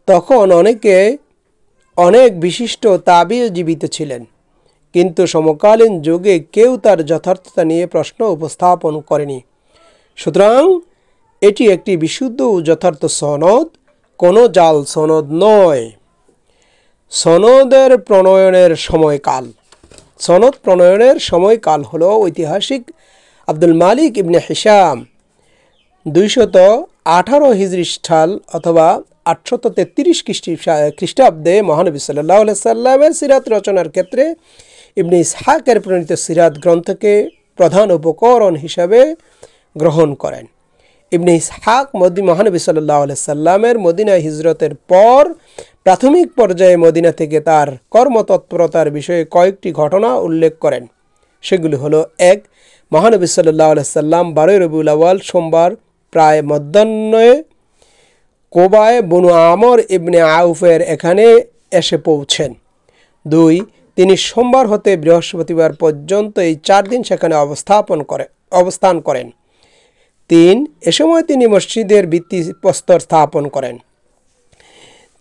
তখন অনেক বিশিষ্ট তাবিঈ জীবিত ছিলেন, কিন্তু সমকালীন যুগে কেউ তার যথার্থতা নিয়ে প্রশ্ন উপস্থাপন করেনি। সুতরাং এটি একটি বিশুদ্ধ ও যথার্থ সনদ, কোনো জাল সনদ নয়। সনদের প্রণয়নের সময়কাল। সনদ প্রণয়নের সময়কাল হলো ঐতিহাসিক আব্দুল মালিক ইবনে হিশাম 218 হিজরি সাল অথবা 833 খ্রিস্টাব্দে মহানবী সাল্লাল্লাহু আলাইহি সাল্লামের সিরাত রচনার ক্ষেত্রে ইবনে ইসহাকের প্রণীত সিরাত গ্রন্থকে প্রধান উপকরণ হিসাবে গ্রহণ করেন। ইবনে ইসহাক মহানবী সাল্লাল্লাহু আলাইহি সাল্লামের মদিনা হিজরতের পর প্রাথমিক পর্যায়ে মদিনা থেকে তার কর্মতৎপরতার বিষয়ে কয়েকটি ঘটনা উল্লেখ করেন। সেগুলি হলো: 1. মহানবী সাল্লাল্লাহু আলাইহি সাল্লাম 12 রবিউল আউয়াল সোমবার প্রায় মধ্যাহ্নে কোবায় বনু আমর ইবনে আউফের এখানে এসে পৌঁছেন। 2. তিনি সোমবার হতে বৃহস্পতিবার পর্যন্ত এই 4 দিন সেখানে অবস্থান করেন। 3. এ সময় তিনি মসজিদের ভিত্তিপ্রস্তর স্থাপন করেন।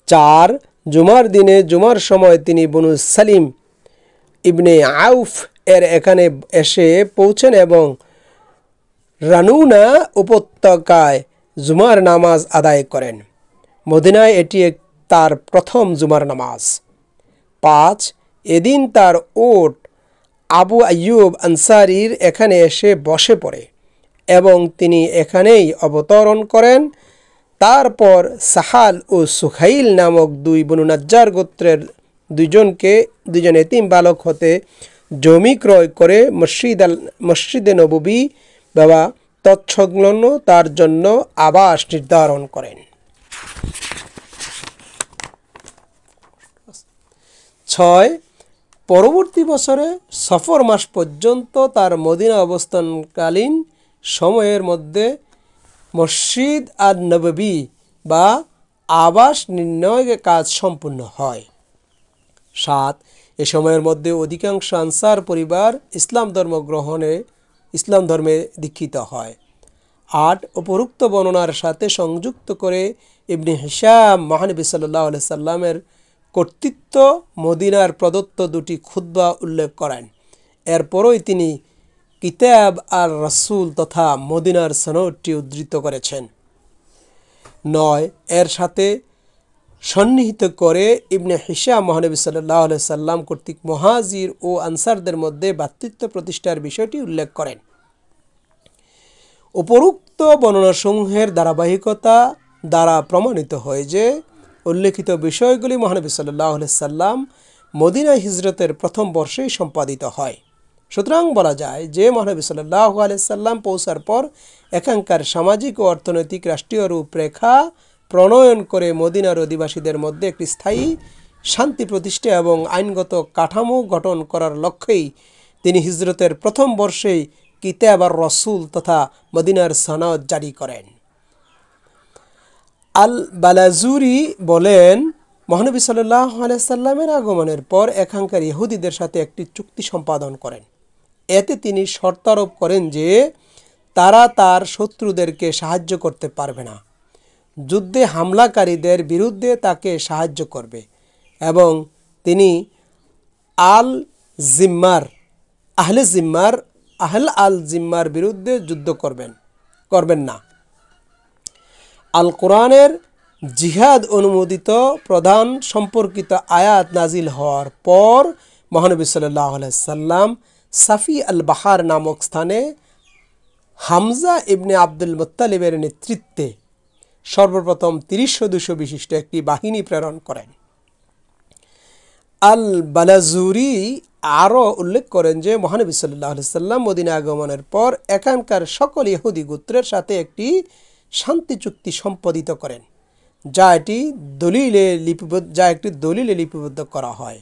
4. জুমার দিনে জুমার সময় তিনি বনু সালিম ইবনে আউফ এর এখানে এসে পৌঁছেন এবং রানুনা উপত্যকায় জুমার নামাজ আদায় করেন। মদিনায় এটি তার প্রথম জুমার নামাজ। 5. এদিন তার উট আবু আইয়ুব আনসারীর এখানে এসে বসে পড়ে এবং তিনি এখানেই অবতরণ করেন। তারপর সাহাল ও সুখাইল নামক 2 বনু নাজ্জার গোত্রের দুজন এতিম বালক হতে জমি ক্রয় করে মসজিদে নববী বা তৎসংলগ্ন তার জন্য আবাস নির্ধারণ করেন। 6. পরবর্তী বছরে সফর মাস পর্যন্ত তার মদিনা অবস্থানকালীন সময়ের মধ্যে মসজিদ আর নববী বা আবাস নির্ণয়ের কাজ সম্পূর্ণ হয়। 7. এ সময়ের মধ্যে অধিকাংশ আনসার পরিবার ইসলাম ধর্মে দীক্ষিত হয়। 8. উপরোক্ত বর্ণনার সাথে সংযুক্ত করে ইবনে হিশাম মহানবী সাল্লাল্লাহু আলাইহি সাল্লামের কর্তৃত্ব মদিনার প্রদত্ত 2টি খুতবা উল্লেখ করেন। এরপরই তিনি কিতাব আর রাসূল তথা মদিনার সনদটি উদ্ধৃত করেছেন। 9. এর সাথে সন্নিহিত করে ইবনে হিশাম মহানবী সাল্লাল্লাহু আলাইহি সাল্লাম কর্তৃক মুহাজির ও আনসারদের মধ্যে ভ্রাতৃত্ব প্রতিষ্ঠার বিষয়টি উল্লেখ করেন। উপরোক্ত বর্ণনাসমূহের ধারাবাহিকতা দ্বারা প্রমাণিত হয় যে উল্লেখিত বিষয়গুলি মহানবী সাল্লাল্লাহু আলাইহি সাল্লাম মদিনা হিজরতের প্রথম বর্ষেই সম্পাদিত হয়। সুতরাং বলা যায় যে মহানবী সাল্লাল্লাহু আলাইহি সাল্লাম পৌঁছার পর এখানকার সামাজিক ও অর্থনৈতিক রাষ্ট্রীয় রূপরেখা প্রণয়ন করে মদিনার অধিবাসীদের মধ্যে একটি স্থায়ী শান্তি প্রতিষ্ঠা এবং আইনগত কাঠামো গঠন করার লক্ষ্যেই তিনি হিজরতের প্রথম বর্ষেই কিতাব আর রাসূল তথা মদিনার সনদ জারি করেন। আল বালাজুরি বলেন, মহানবী সাল্লাল্লাহু আলাইহি সাল্লামের আগমনের পর এখানকার ইহুদিদের সাথে একটি চুক্তি সম্পাদন করেন। এতে তিনি শর্ত আরোপ করেন যে তারা তার শত্রুদেরকে সাহায্য করতে পারবে না, যুদ্ধে হামলাকারীদের বিরুদ্ধে তাকে সাহায্য করবে এবং তিনি আল জিম্মার বিরুদ্ধে যুদ্ধ করবেন না। আল কোরআনের জিহাদ অনুমোদিত প্রধান সম্পর্কিত আয়াত নাজিল হওয়ার পর মহানবী সাল্লাল্লাহু আলাইহি সাল্লাম সাফি আল বাহার নামক স্থানে হামজা ইবনে আব্দুল মুত্তালিবের নেতৃত্বে সর্বপ্রথম ৩০ সদস্য বিশিষ্ট একটি বাহিনী প্রেরণ করেন। আল বালাজুরি আরও উল্লেখ করেন যে মহানবী সাল্লাল্লাহু আলাইহি সাল্লাম মদিনা আগমনের পর এখানকার সকল ইহুদি গোত্রের সাথে একটি শান্তি চুক্তি সম্পাদিত করেন, যা একটি দলিলে লিপিবদ্ধ করা হয়।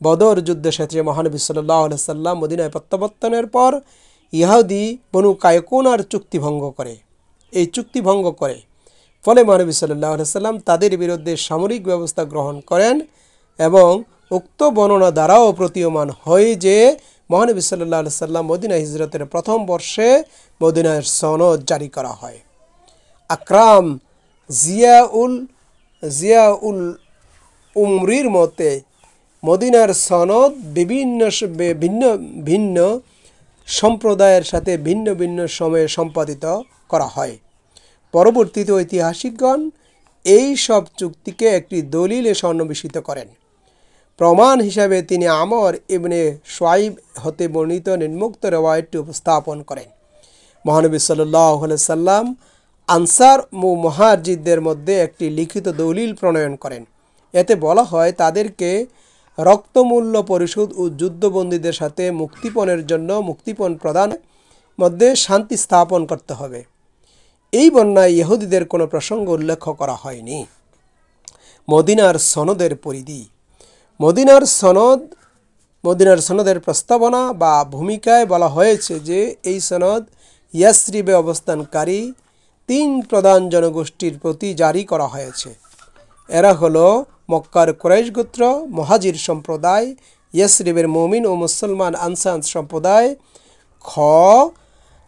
বদর যুদ্ধের ক্ষেত্রে মহানবী সাল্লাল্লাহু আলাইহি সাল্লাম মদিনায় প্রত্যাবর্তনের পর ইহুদি বনু কায়কুনার চুক্তি ভঙ্গ করে। এই চুক্তি ভঙ্গ করে ফলে মহানবী সাল্লাল্লাহু আলাইহি সাল্লাম তাদের বিরুদ্ধে সামরিক ব্যবস্থা গ্রহণ করেন এবং উক্ত বর্ণনা দ্বারাও প্রতীয়মান হয় যে মহানবী সাল্লাল্লাহু আলাইহি সাল্লাম মদিনা হিজরতের প্রথম বর্ষে মদিনার সনদ জারি করা হয়। আকরাম জিয়াউল উমরির মতে মদিনার সনদ ভিন্ন ভিন্ন সম্প্রদায়ের সাথে ভিন্ন ভিন্ন সময়ে সম্পাদিত করা হয়। পরবর্তীতে ঐতিহাসিকগণ এই সব চুক্তিকে একটি দলিলে সন্নিবেশিত করেন। প্রমাণ হিসাবে তিনি আমর ইবনে শুআইব হতে বর্ণিত নিম্নোক্ত রওয়ায়াতটি উপস্থাপন করেন। মহানবী সাল্লাল্লাহু আলাইহি সাল্লাম আনসার ও মুহাজিরদের মধ্যে একটি লিখিত দলিল প্রণয়ন করেন। এতে বলা হয় তাদেরকে রক্তমূল্য পরিশোধ ও যুদ্ধবন্দীদের সাথে মুক্তিপণের জন্য মুক্তিপণ প্রদানের মধ্যে শান্তি স্থাপন করতে হবে। এই বর্ণনায় ইহুদিদের কোনো প্রসঙ্গ উল্লেখ করা হয়নি। মদিনার সনদের পরিধি। মদিনার সনদের প্রস্তাবনা বা ভূমিকায় বলা হয়েছে যে এই সনদ ইয়াসরিবে অবস্থানকারী 3 প্রধান জনগোষ্ঠীর প্রতি জারি করা হয়েছে। এরা হলো মক্কার কুরাইশ গোত্র, মুহাজির সম্প্রদায়, ইয়াসরিবের মুমিন ও মুসলমান আনসার সম্প্রদায়। খ,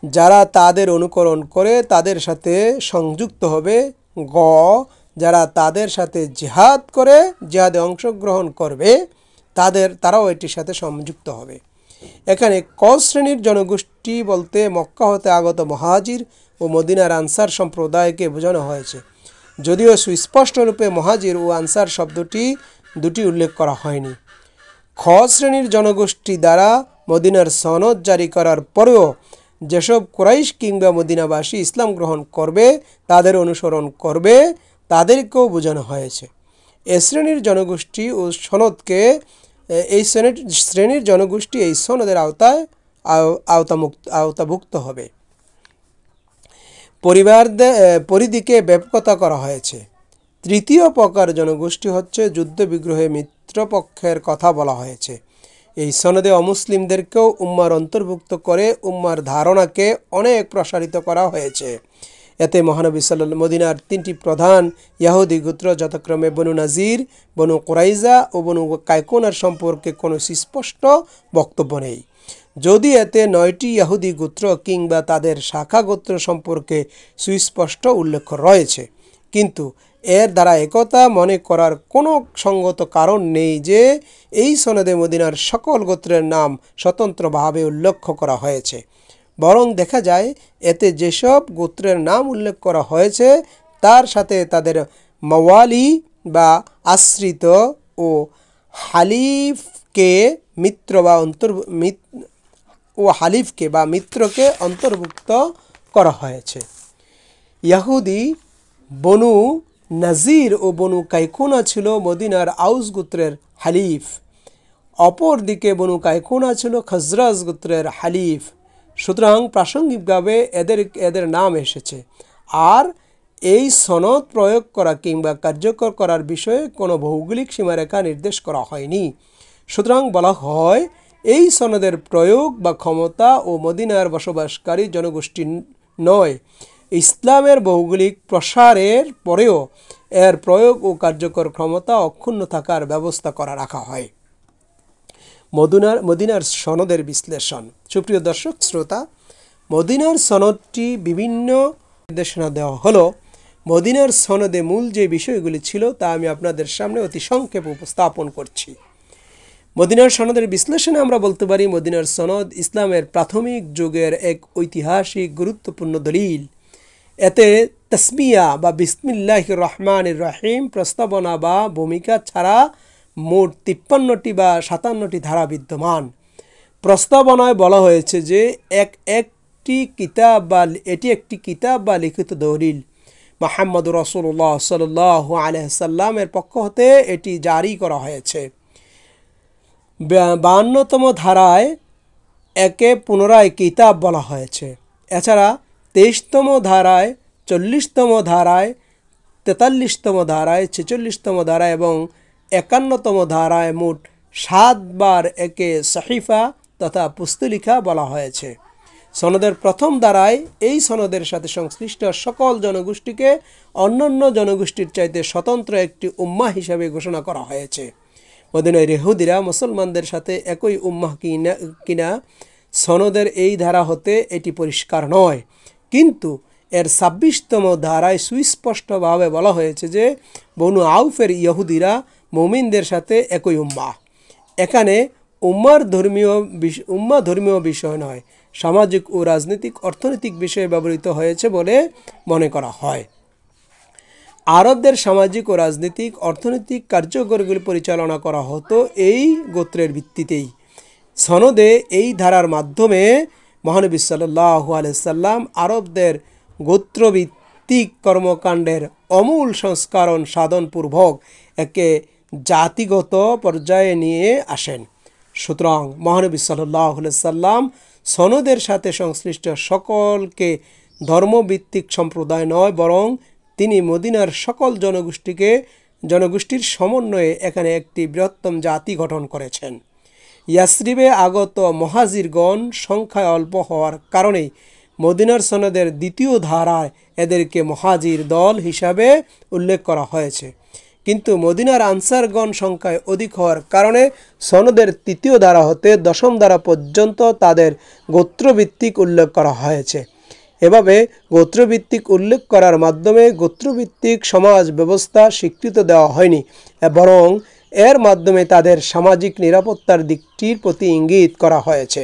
যারা তাদের অনুকরণ করে তাদের সাথে সংযুক্ত হবে। গ, যারা তাদের সাথে জিহাদে অংশগ্রহণ করবে তারাও এটির সাথে সংযুক্ত হবে। এখানে ক শ্রেণীর জনগোষ্ঠী বলতে মক্কা হতে আগত মুহাজির ও মদিনার আনসার সম্প্রদায়কে বোঝানো হয়েছে, যদিও সুস্পষ্টরূপে মুহাজির ও আনসার শব্দটি দুটি উল্লেখ করা হয়নি। খ শ্রেণীর জনগোষ্ঠী দ্বারা মদিনার সনদ জারি করার পরেও যেসব কুরাইশ কিংবা মদিনাবাসী ইসলাম গ্রহণ করবে, তাদের অনুসরণ করবে, তাদেরকেও বোঝানো হয়েছে। এই শ্রেণীর জনগোষ্ঠী এই সনদের আওতাভুক্ত হবে। পরিধিকে ব্যাপকতা করা হয়েছে। তৃতীয় প্রকার জনগোষ্ঠী হচ্ছে যুদ্ধ বিগ্রহে মিত্রপক্ষের কথা বলা হয়েছে। এই সনদে অমুসলিমদেরকেও উম্মার অন্তর্ভুক্ত করে উম্মার ধারণাকে অনেক প্রসারিত করা হয়েছে। এতে মহানবী সাল্লাল্লাহু মদিনার 3টি প্রধান ইহুদি গোত্র যথাক্রমে বনু নাজির, বনু কুরাইজা ও বনু কায়কুনার সম্পর্কে কোনো সুস্পষ্ট বক্তব্য নেই। যদি এতে 9টি ইহুদি গোত্র কিংবা তাদের শাখা গোত্র সম্পর্কে সুস্পষ্ট উল্লেখ রয়েছে, কিন্তু এর দ্বারা একথা মনে করার কোনো সঙ্গত কারণ নেই যে এই সনদে মদিনার সকল গোত্রের নাম স্বতন্ত্রভাবে উল্লেখ করা হয়েছে। বরং দেখা যায় এতে যেসব গোত্রের নাম উল্লেখ করা হয়েছে তার সাথে তাদের মাওয়ালি বা আশ্রিত ও হালিফকে মিত্রকে অন্তর্ভুক্ত করা হয়েছে। ইহুদি বনু নাজির ও বনু কায়কুনা ছিল মদিনার আউস গোত্রের হালিফ। অপরদিকে বনু কায়কুনা ছিল খজরাজ গোত্রের হালিফ। সুতরাং প্রাসঙ্গিকভাবে এদের নাম এসেছে। আর এই সনদ প্রয়োগ করা কিংবা কার্যকর করার বিষয়ে কোনো ভৌগোলিক সীমারেখা নির্দেশ করা হয়নি। সুতরাং বলা হয় এই সনদের প্রয়োগ বা ক্ষমতা ও মদিনার বসবাসকারী জনগোষ্ঠী নয়, ইসলামের ভৌগোলিক প্রসারের পরেও এর প্রয়োগ ও কার্যকর ক্ষমতা অক্ষুণ্ণ থাকার ব্যবস্থা রাখা হয়। মদিনার সনদের বিশ্লেষণ। সুপ্রিয় দর্শক শ্রোতা, মদিনার সনদটি বিভিন্ন নির্দেশনা দেওয়া হলো। মদিনার সনদে মূল যে বিষয়গুলি ছিল তা আমি আপনাদের সামনে অতি সংক্ষেপে উপস্থাপন করছি। মদিনার সনদের বিশ্লেষণে আমরা বলতে পারি মদিনার সনদ ইসলামের প্রাথমিক যুগের এক ঐতিহাসিক গুরুত্বপূর্ণ দলিল। এতে তাসমিয়া বা বিসমিল্লাহির রহমানির রহিম প্রস্তাবনা বা ভূমিকা ছাড়া মোট 53টি বা 57টি ধারা বিদ্যমান। প্রস্তাবনায় বলা হয়েছে যে এটি একটি কিতাব বা লিখিত দলিল। মুহাম্মদ রাসূলুল্লাহ সাল্লাল্লাহু আলাইহি সাল্লামের পক্ষ হতে এটি জারি করা হয়েছে। 52তম ধারায় একে পুনরায় কিতাব বলা হয়েছে। এছাড়া 23তম ধারায়, 40তম ধারায়, 43তম ধারায়, 46তম ধারায় এবং 51তম ধারায় মোট 7 বার একে সহিফা তথা পুস্তলিকা বলা হয়েছে। সনদের প্রথম ধারায় এই সনদের সাথে সংশ্লিষ্ট সকল জনগোষ্ঠীকে অন্যান্য জনগোষ্ঠীর চাইতে স্বতন্ত্র একটি উম্মাহ হিসাবে ঘোষণা করা হয়েছে। মদিনার ইহুদিরা মুসলমানদের সাথে একই উম্মাহ কিনা সনদের এই ধারা হতে এটি পরিষ্কার নয়, কিন্তু এর 26তম ধারায় সুস্পষ্টভাবে বলা হয়েছে যে বনু আউফের ইহুদিরা মুমিনদের সাথে একই উম্মাহ। এখানে উম্মাহ ধর্মীয় বিষয় নয়, সামাজিক ও রাজনৈতিক অর্থনৈতিক বিষয়ে ব্যবহৃত হয়েছে বলে মনে করা হয়। আরবদের সামাজিক ও রাজনৈতিক অর্থনৈতিক কার্যকরগুলি পরিচালনা করা হতো এই গোত্রের ভিত্তিতেই। সনদে এই ধারার মাধ্যমে মহানবী সাল্লাল্লাহু আলাইহি সাল্লাম আরবদের গোত্রভিত্তিক কর্মকাণ্ডের আমূল সংস্করণ সাধনপূর্বক একে জাতিগত পর্যায়ে নিয়ে আসেন। সুতরাং মহানবী সাল্লাল্লাহু আলাইহি সাল্লাম সনদের সাথে সংশ্লিষ্ট সকলকে ধর্মভিত্তিক সম্প্রদায় নয়, বরং তিনি মদিনার সকল জনগোষ্ঠীর সমন্বয়ে এখানে একটি বৃহত্তম জাতি গঠন করেছেন। ইয়াসরিবে আগত মুহাজিরগণ সংখ্যায় অল্প হওয়ার কারণেই মদিনার সনদের দ্বিতীয় ধারায় এদেরকে মুহাজির দল হিসাবে উল্লেখ করা হয়েছে, কিন্তু মদিনার আনসারগণ সংখ্যায় অধিক হওয়ার কারণে সনদের তৃতীয় ধারা হতে 10ম ধারা পর্যন্ত তাদের গোত্রভিত্তিক উল্লেখ করা হয়েছে। এভাবে গোত্রভিত্তিক উল্লেখ করার মাধ্যমে গোত্রভিত্তিক সমাজ ব্যবস্থা স্বীকৃতি দেওয়া হয়নি, বরং এর মাধ্যমে তাদের সামাজিক নিরাপত্তার দিকটির প্রতি ইঙ্গিত করা হয়েছে।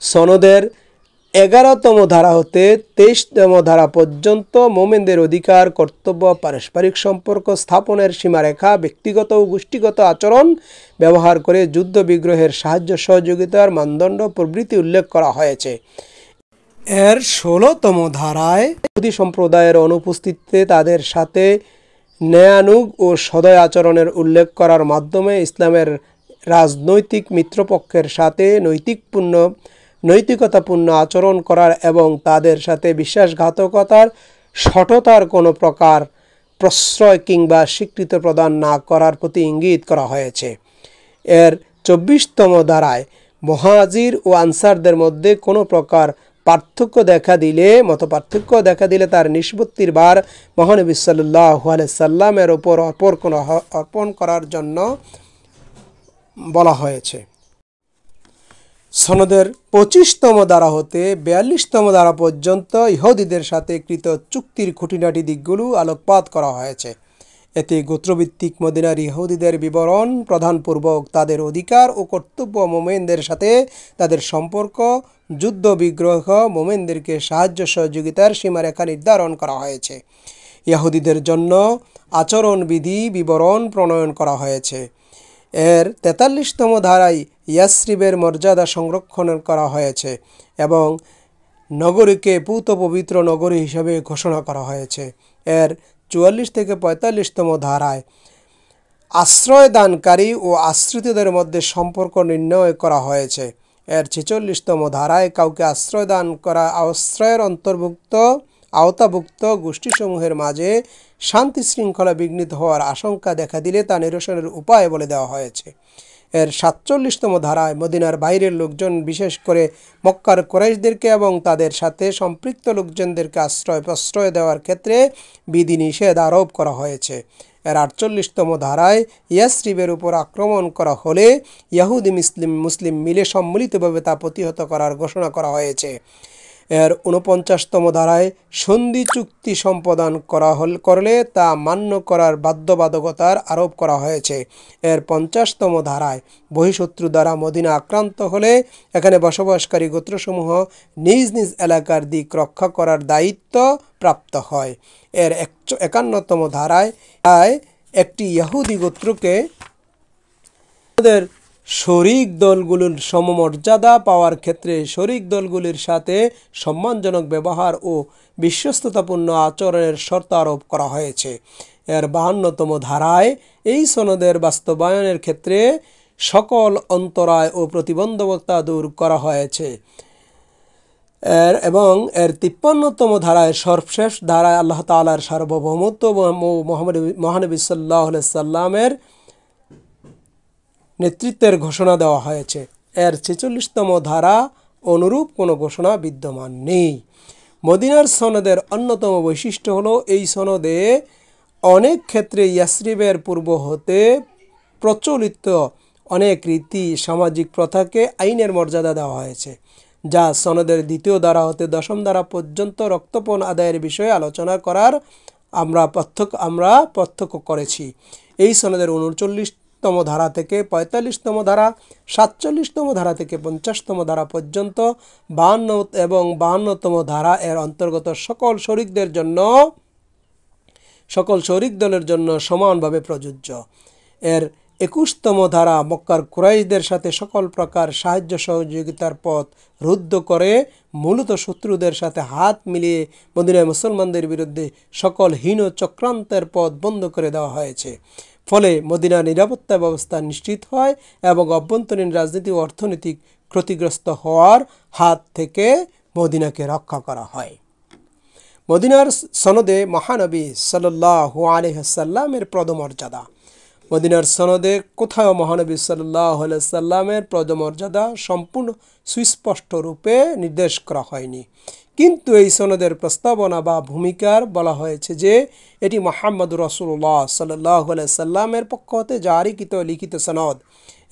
সনদের 11তম ধারা হতে 23তম ধারা পর্যন্ত মোমেনদের অধিকার, কর্তব্য, পারস্পরিক সম্পর্ক স্থাপনের সীমারেখা, ব্যক্তিগত ও গোষ্ঠীগত আচরণ ব্যবহার করে যুদ্ধ বিগ্রহের সাহায্য সহযোগিতার মানদণ্ড প্রভৃতি উল্লেখ করা হয়েছে। এর 16তম ধারায় ইহুদি সম্প্রদায়ের অনুপস্থিতিতে তাদের সাথে ন্যায়ানুগ ও সদয় আচরণের উল্লেখ করার মাধ্যমে ইসলামের রাজনৈতিক মিত্রপক্ষের সাথে নৈতিকতাপূর্ণ আচরণ করার এবং তাদের সাথে বিশ্বাসঘাতকতার সঠতার কোনো প্রকার প্রশ্রয় কিংবা স্বীকৃতি প্রদান না করার প্রতি ইঙ্গিত করা হয়েছে। এর 24তম ধারায় মুহাজির ও আনসারদের মধ্যে কোনো প্রকার মতপার্থক্য দেখা দিলে তার নিষ্পত্তির ভার মহানবী সাল্লাল্লাহু আলাইহি সাল্লামের উপর অর্পণ করার জন্য বলা হয়েছে। সনদের 25তম ধারা হতে 42তম ধারা পর্যন্ত ইহুদিদের সাথে কৃত চুক্তির খুঁটিনাটি দিকগুলো আলোকপাত করা হয়েছে। এতে গোত্রভিত্তিক মদিনার ইহুদিদের বিবরণ প্রধানপূর্বক তাদের অধিকার ও কর্তব্য, মোমেনদের সাথে তাদের সম্পর্ক, যুদ্ধ বিগ্রহ, মোমেনদেরকে সাহায্য সহযোগিতার সীমারেখা নির্ধারণ করা হয়েছে। ইহুদিদের জন্য আচরণবিধি বিবরণ প্রণয়ন করা হয়েছে। এর 43তম ধারায় ইয়াসরিবের মর্যাদা সংরক্ষণ করা হয়েছে এবং নগরীকে পূত পবিত্র নগরী হিসাবে ঘোষণা করা হয়েছে। এর 44 থেকে 45তম ধারায় আশ্রয়দানকারী ও আশ্রিতদের মধ্যে সম্পর্ক নির্ণয় করা হয়েছে। এর 46তম ধারায় কাউকে আশ্রয়দান করা আশ্রয়ের আওতাভুক্ত গোষ্ঠীসমূহের মাঝে শান্তি শৃঙ্খলা বিঘ্নিত হওয়ার আশঙ্কা দেখা দিলে তা নিরসনের উপায় বলে দেওয়া হয়েছে। এর 47তম ধারায় মদিনার বাইরের লোকজন, বিশেষ করে মক্কার কুরাইশদেরকে এবং তাদের সাথে সম্পৃক্ত লোকজনদেরকে প্রশ্রয় দেওয়ার ক্ষেত্রে বিধিনিষেধ আরোপ করা হয়েছে। এর 48তম ধারায় ইয়াসরিবের উপর আক্রমণ করা হলে ইহুদি মুসলিম মিলে সম্মিলিতভাবে তা প্রতিহত করার ঘোষণা করা হয়েছে। এর 49তম ধারায় সন্ধি চুক্তি সম্পাদন করলে তা মান্য করার বাধ্যবাধকতার আরোপ করা হয়েছে। এর 50তম ধারায় বহিঃশত্রু দ্বারা মদিনা আক্রান্ত হলে এখানে বসবাসকারী গোত্রসমূহ নিজ নিজ এলাকার দিক রক্ষা করার দায়িত্ব প্রাপ্ত হয়। এর 51তম ধারায় একটি ইহুদি গোত্রকে শরিক দলগুলোর সমমর্যাদা পাওয়ার ক্ষেত্রে শরিক দলগুলির সাথে সম্মানজনক ব্যবহার ও বিশ্বস্ততাপূর্ণ আচরণের শর্ত আরোপ করা হয়েছে। এর 52তম ধারায় এই সনদের বাস্তবায়নের ক্ষেত্রে সকল অন্তরায় ও প্রতিবন্ধকতা দূর করা হয়েছে। এবং এর 53তম ধারায় সর্বশেষ ধারায় আল্লাহ তাআলার সার্বভৌমত্ব মহানবী সাল্লাল্লাহু আলাইহি সাল্লামের নেতৃত্বের ঘোষণা দেওয়া হয়েছে। এর 46তম ধারা অনুরূপ কোনো ঘোষণা বিদ্যমান নেই। মদিনার সনদের অন্যতম বৈশিষ্ট্য হলো এই সনদে অনেক ক্ষেত্রে ইয়াসরিবের পূর্ব হতে প্রচলিত অনেক রীতি সামাজিক প্রথাকে আইনের মর্যাদা দেওয়া হয়েছে, যা সনদের 2য় ধারা হতে 10ম ধারা পর্যন্ত রক্তপণ আদায়ের বিষয়ে আলোচনা করার আমরা পার্থক্য করেছি। এই সনদের 39তম ধারা থেকে 45তম ধারা, 47তম ধারা থেকে 50তম ধারা পর্যন্ত 52 এবং 52তম ধারা এর অন্তর্গত সকল শরিক দলের জন্য সমানভাবে প্রযোজ্য। এর 21তম ধারা মক্কার কুরাইশদের সাথে সকল প্রকার সাহায্য সহযোগিতার পথ রুদ্ধ করে মূলত শত্রুদের সাথে হাত মিলিয়ে মদিনায় মুসলমানদের বিরুদ্ধে সকল হীন চক্রান্তের পথ বন্ধ করে দেওয়া হয়েছে। ফলে মদিনার নিরাপত্তা ব্যবস্থা নিশ্চিত হয় এবং অভ্যন্তরীণ রাজনীতি ও অর্থনৈতিক ক্ষতিগ্রস্ত হওয়ার হাত থেকে মদিনাকে রক্ষা করা হয়। মদিনার সনদে মহানবী সাল্লাল্লাহু আলাইহি ওয়াসাল্লামের পদমর্যাদা। মদিনার সনদে কোথাও মহানবী সাল্লাল্লাহু আলাইহি ওয়াসাল্লামের পদমর্যাদা সম্পূর্ণ সুস্পষ্ট রূপে নির্দেশ করা হয়নি, কিন্তু এই সনদের প্রস্তাবনা বা ভূমিকার বলা হয়েছে যে এটি মুহাম্মদুর রাসূলুল্লাহ সাল্লাল্লাহু আলাইহি ওয়াসাল্লামের পক্ষ হতে জারিকৃত লিখিত সনদ।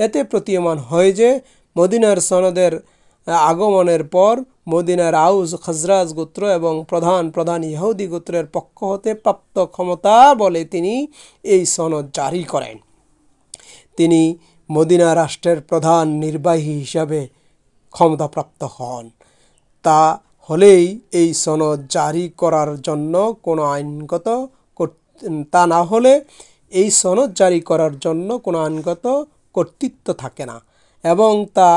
এতে প্রতীয়মান হয় যে মদিনার সনদের আগমনের পর মদিনার আউস খাজরাজ গোত্র এবং প্রধান ইহুদি গোত্রের পক্ষ হতে প্রাপ্ত ক্ষমতা বলে তিনি এই সনদ জারি করেন। তিনি মদিনা রাষ্ট্রের প্রধান নির্বাহী হিসাবে ক্ষমতাপ্রাপ্ত হন। তা হলেই এই সনদ জারি করার জন্য কোনো আইনগত কর্তৃত্ব থাকে না এবং তা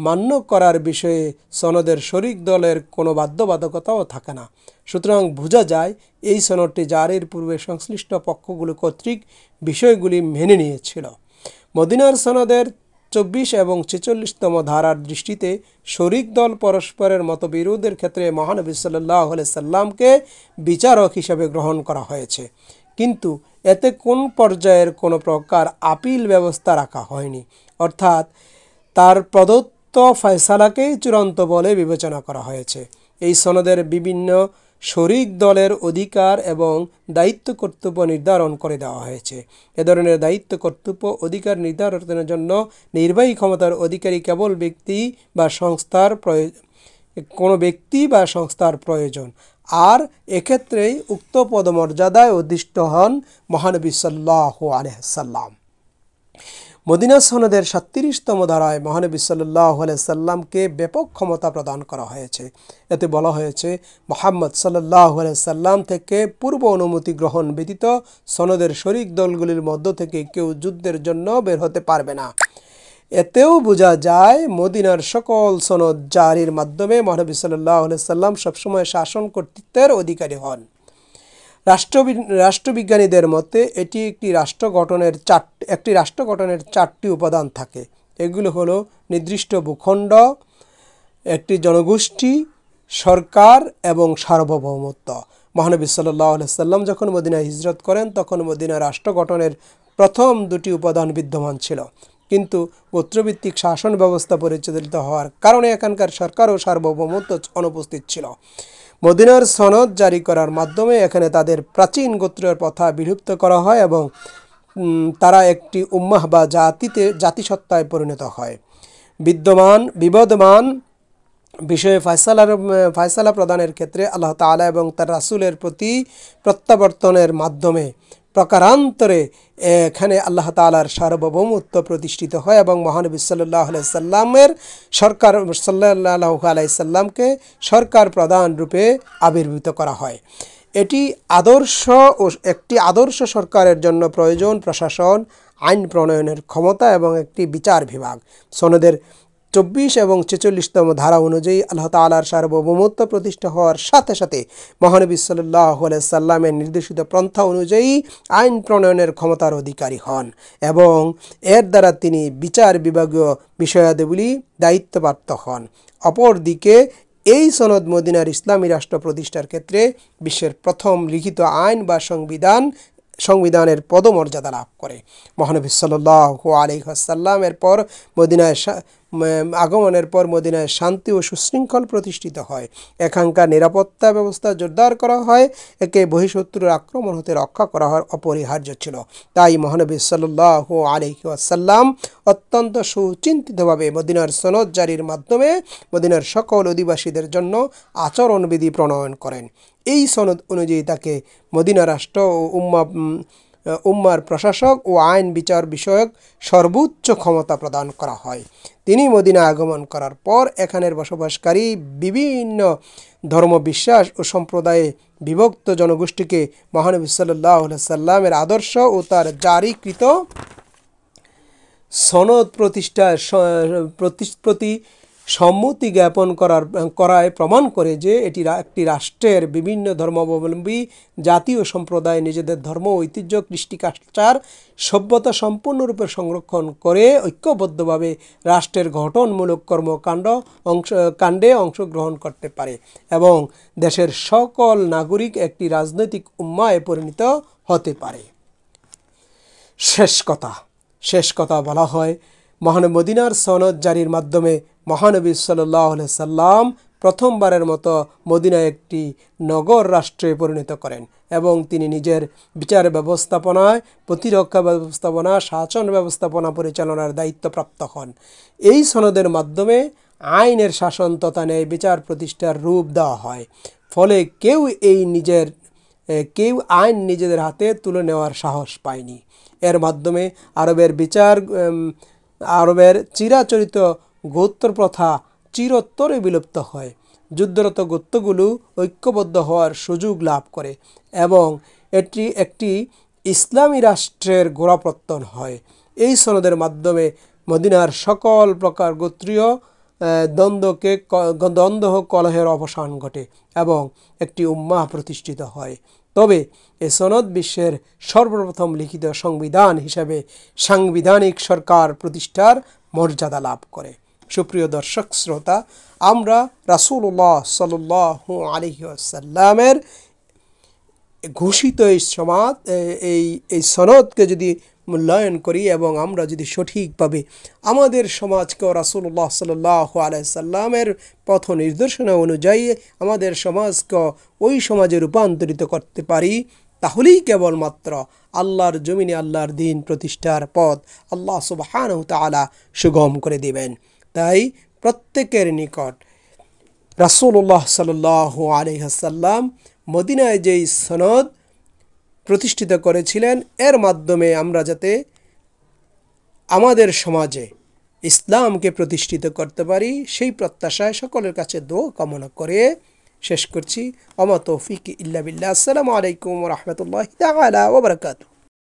মান্য করার বিষয়ে সনদের শরিক দলের কোনো বাধ্যবাধকতাও থাকে না। সুতরাং বোঝা যায় এই সনদটি জারির পূর্বে সংশ্লিষ্ট পক্ষগুলো কর্তৃক বিষয়গুলি মেনে নিয়েছিল। মদিনার সনদের 24 এবং 46তম ধারার দৃষ্টিতে শরিক দল পরস্পরের মতবিরোধের ক্ষেত্রে মহানবী সাল্লাল্লাহু আলাইহি সাল্লামকে বিচারক হিসাবে গ্রহণ করা হয়েছে, কিন্তু এতে কোন পর্যায়ের কোনো প্রকার আপিল ব্যবস্থা রাখা হয়নি, অর্থাৎ তার প্রদত্ত ফয়সালাকেই চূড়ান্ত বলে বিবেচনা করা হয়েছে। এই সনদের বিভিন্ন শরিক দলের অধিকার এবং দায়িত্ব কর্তব্য নির্ধারণ করে দেওয়া হয়েছে। এ ধরনের দায়িত্ব কর্তব্য অধিকার নির্ধারণের জন্য নির্বাহী ক্ষমতার অধিকারী কেবল কোনো ব্যক্তি বা সংস্থার প্রয়োজন, আর এক্ষেত্রেই উক্ত পদমর্যাদায় অধিষ্ঠিত হন মহানবী সাল্লাল্লাহু আলাইহি ওয়াসাল্লাম। মদিনা সনদের 37তম ধারায় মহানবী সাল্লাল্লাহু আলাইহি সাল্লামকে ব্যাপক ক্ষমতা প্রদান করা হয়েছে। এতে বলা হয়েছে, মুহাম্মদ সাল্লাল্লাহু আলাইহি সাল্লাম থেকে পূর্ব অনুমতি গ্রহণ ব্যতীত সনদের শরিক দলগুলির মধ্য থেকে কেউ যুদ্ধের জন্য বের হতে পারবে না। এতেও বোঝা যায় মদিনার সকল সনদ জারির মাধ্যমে মহানবী সাল্লাল্লাহু আলাইহি সাল্লাম সবসময় শাসন কর্তৃত্বের অধিকারী হন। রাষ্ট্রবিজ্ঞানীদের মতে একটি রাষ্ট্র গঠনের 4টি উপাদান থাকে। এগুলো হলো নির্দিষ্ট ভূখণ্ড, একটি জনগোষ্ঠী, সরকার এবং সার্বভৌমত্ব। মহানবী সাল্লাল্লাহু আলাইহি সাল্লাম যখন মদিনায় হিজরত করেন তখন মদিনা রাষ্ট্র গঠনের প্রথম 2টি উপাদান বিদ্যমান ছিল, কিন্তু গোত্রভিত্তিক শাসন ব্যবস্থা পরিচালিত হওয়ার কারণে এখানকার সরকার ও সার্বভৌমত্ব অনুপস্থিত ছিল। মদিনার সনদ জারি করার মাধ্যমে এখানে তাদের প্রাচীন গোত্রের প্রথা বিলুপ্ত করা হয় এবং তারা একটি উম্মাহ বা জাতিসত্তায় পরিণত হয়। বিবদমান বিষয়ে ফয়সালা প্রদানের ক্ষেত্রে আল্লাহ তাআলা এবং তার রাসূলের প্রতি প্রত্যাবর্তনের মাধ্যমে প্রকারান্তরে এখানে আল্লাহ তাআলার সার্বভৌমত্ব প্রতিষ্ঠিত হয় এবং মহানবী সাল্লাল্লাহু আলাইহি সাল্লামকে সরকার প্রধান রূপে আবির্ভূত করা হয়। একটি আদর্শ সরকারের জন্য প্রয়োজন প্রশাসন, আইন প্রণয়নের ক্ষমতা এবং একটি বিচার বিভাগ। সনদের 24 এবং 46তম ধারা অনুযায়ী আল্লাহ তাআলার সার্বভৌমত্ব প্রতিষ্ঠা হওয়ার সাথে সাথে মহানবী সাল্লাল্লাহু আলাইহি সাল্লামের নির্দেশিত পন্থা অনুযায়ী আইন প্রণয়নের ক্ষমতার অধিকারী হন এবং এর দ্বারা তিনি বিচার বিভাগীয় বিষয়াবলী দায়িত্বপ্রাপ্ত হন। অপরদিকে এই সনদ মদিনার ইসলামী রাষ্ট্র প্রতিষ্ঠার ক্ষেত্রে বিশ্বের প্রথম লিখিত আইন বা সংবিধানের পদমর্যাদা লাভ করে। মহানবী সাল্লাল্লাহু আলাইহি ওয়াসাল্লামের পর মদিনায় আগমনের পর মদিনায় শান্তি ও সুশৃঙ্খল প্রতিষ্ঠিত হয়। এখানকার নিরাপত্তা ব্যবস্থা জোরদার করা হয়, একে বহিঃশত্রুর আক্রমণ হতে রক্ষা করা অপরিহার্য ছিল। তাই মহানবী সাল্লাল্লাহু আলাইহি ওয়াসাল্লাম অত্যন্ত সুচিন্তিতভাবে মদিনার সনদ জারির মাধ্যমে মদিনার সকল অধিবাসীদের জন্য আচরণবিধি প্রণয়ন করেন। এই সনদ অনুযায়ী তাকে মদিনা রাষ্ট্র ও উম্মার প্রশাসক ও আইন বিচার বিষয়ক সর্বোচ্চ ক্ষমতা প্রদান করা হয়। তিনি মদিনা আগমন করার পর এখানের বসবাসকারী বিভিন্ন ধর্মবিশ্বাস ও সম্প্রদায়ে বিভক্ত জনগোষ্ঠীকে মহানবী সাল্লাল্লাহু আলাইহি সাল্লামের আদর্শ ও তার জারিকৃত সনদ প্রতিষ্ঠার প্রতি সম্মতি জ্ঞাপন করায় প্রমাণ করে যে এটি একটি রাষ্ট্রের বিভিন্ন ধর্মাবলম্বী জাতি ও সম্প্রদায় নিজেদের ধর্ম, ঐতিহ্য, কৃষ্টি কালচার, সভ্যতা সম্পূর্ণরূপে সংরক্ষণ করে ঐক্যবদ্ধভাবে রাষ্ট্রের গঠনমূলক কাণ্ডে অংশগ্রহণ করতে পারে এবং দেশের সকল নাগরিক একটি রাজনৈতিক উম্মায় পরিণত হতে পারে। শেষ কথা বলা হয়, মদিনার সনদ জারির মাধ্যমে মহানবী সাল্লাল্লাহু আলাইহি সাল্লাম প্রথমবারের মতো মদিনায় একটি নগর রাষ্ট্রে পরিণত করেন এবং তিনি নিজের বিচার ব্যবস্থাপনায়, প্রতিরক্ষা ব্যবস্থাপনা, শাসন ব্যবস্থাপনা পরিচালনার দায়িত্বপ্রাপ্ত হন। এই সনদের মাধ্যমে আইনের শাসন তথা ন্যায় বিচার প্রতিষ্ঠার রূপ দেওয়া হয়। ফলে কেউ আইন নিজেদের হাতে তুলে নেওয়ার সাহস পায়নি। এর মাধ্যমে আরবের চিরাচরিত গোত্র প্রথা চিরতরে বিলুপ্ত হয়। যুদ্ধরত গোত্রগুলো ঐক্যবদ্ধ হওয়ার সুযোগ লাভ করে এবং এটি একটি ইসলামী রাষ্ট্রের গোড়াপত্তন হয়। এই সনদের মাধ্যমে মদিনার সকল প্রকার গোত্রীয় দ্বন্দ্ব কলহের অবসান ঘটে এবং একটি উম্মাহ প্রতিষ্ঠিত হয়। তবে এ সনদ বিশ্বের সর্বপ্রথম লিখিত সংবিধান হিসাবে সাংবিধানিক সরকার প্রতিষ্ঠার মর্যাদা লাভ করে। সুপ্রিয় দর্শক শ্রোতা, আমরা রাসূলুল্লাহ সাল্লাল্লাহু আলাইহি ওয়াসাল্লামের ঘোষিত এই সনদকে যদি মূল্যায়ন করি এবং আমরা যদি সঠিকভাবে আমাদের সমাজকে রাসূলুল্লাহ সাল্লাল্লাহু আলাইহি সাল্লামের পথ নির্দেশনা অনুযায়ী আমাদের সমাজকে ওই সমাজে রূপান্তরিত করতে পারি, তাহলেই কেবলমাত্র আল্লাহর জমিনে আল্লাহর দ্বীন প্রতিষ্ঠার পথ আল্লাহ সুবহানাহু ওয়া তাআলা সুগম করে দিবেন। তাই প্রত্যেকের নিকট রাসূলুল্লাহ সাল্লাল্লাহু আলাইহি ওয়াসাল্লাম মদিনায় যেই সনদ প্রতিষ্ঠিত করেছিলেন, এর মাধ্যমে আমরা যাতে আমাদের সমাজে ইসলামকে প্রতিষ্ঠিত করতে পারি, সেই প্রত্যাশায় সকলের কাছে দোয়া কামনা করে শেষ করছি। ওমা তৌফিক ইল্লা বিল্লাহ। আসসালামু আলাইকুম ওয়া রাহমাতুল্লাহি তাআলা ওয়া বারাকাতুহু।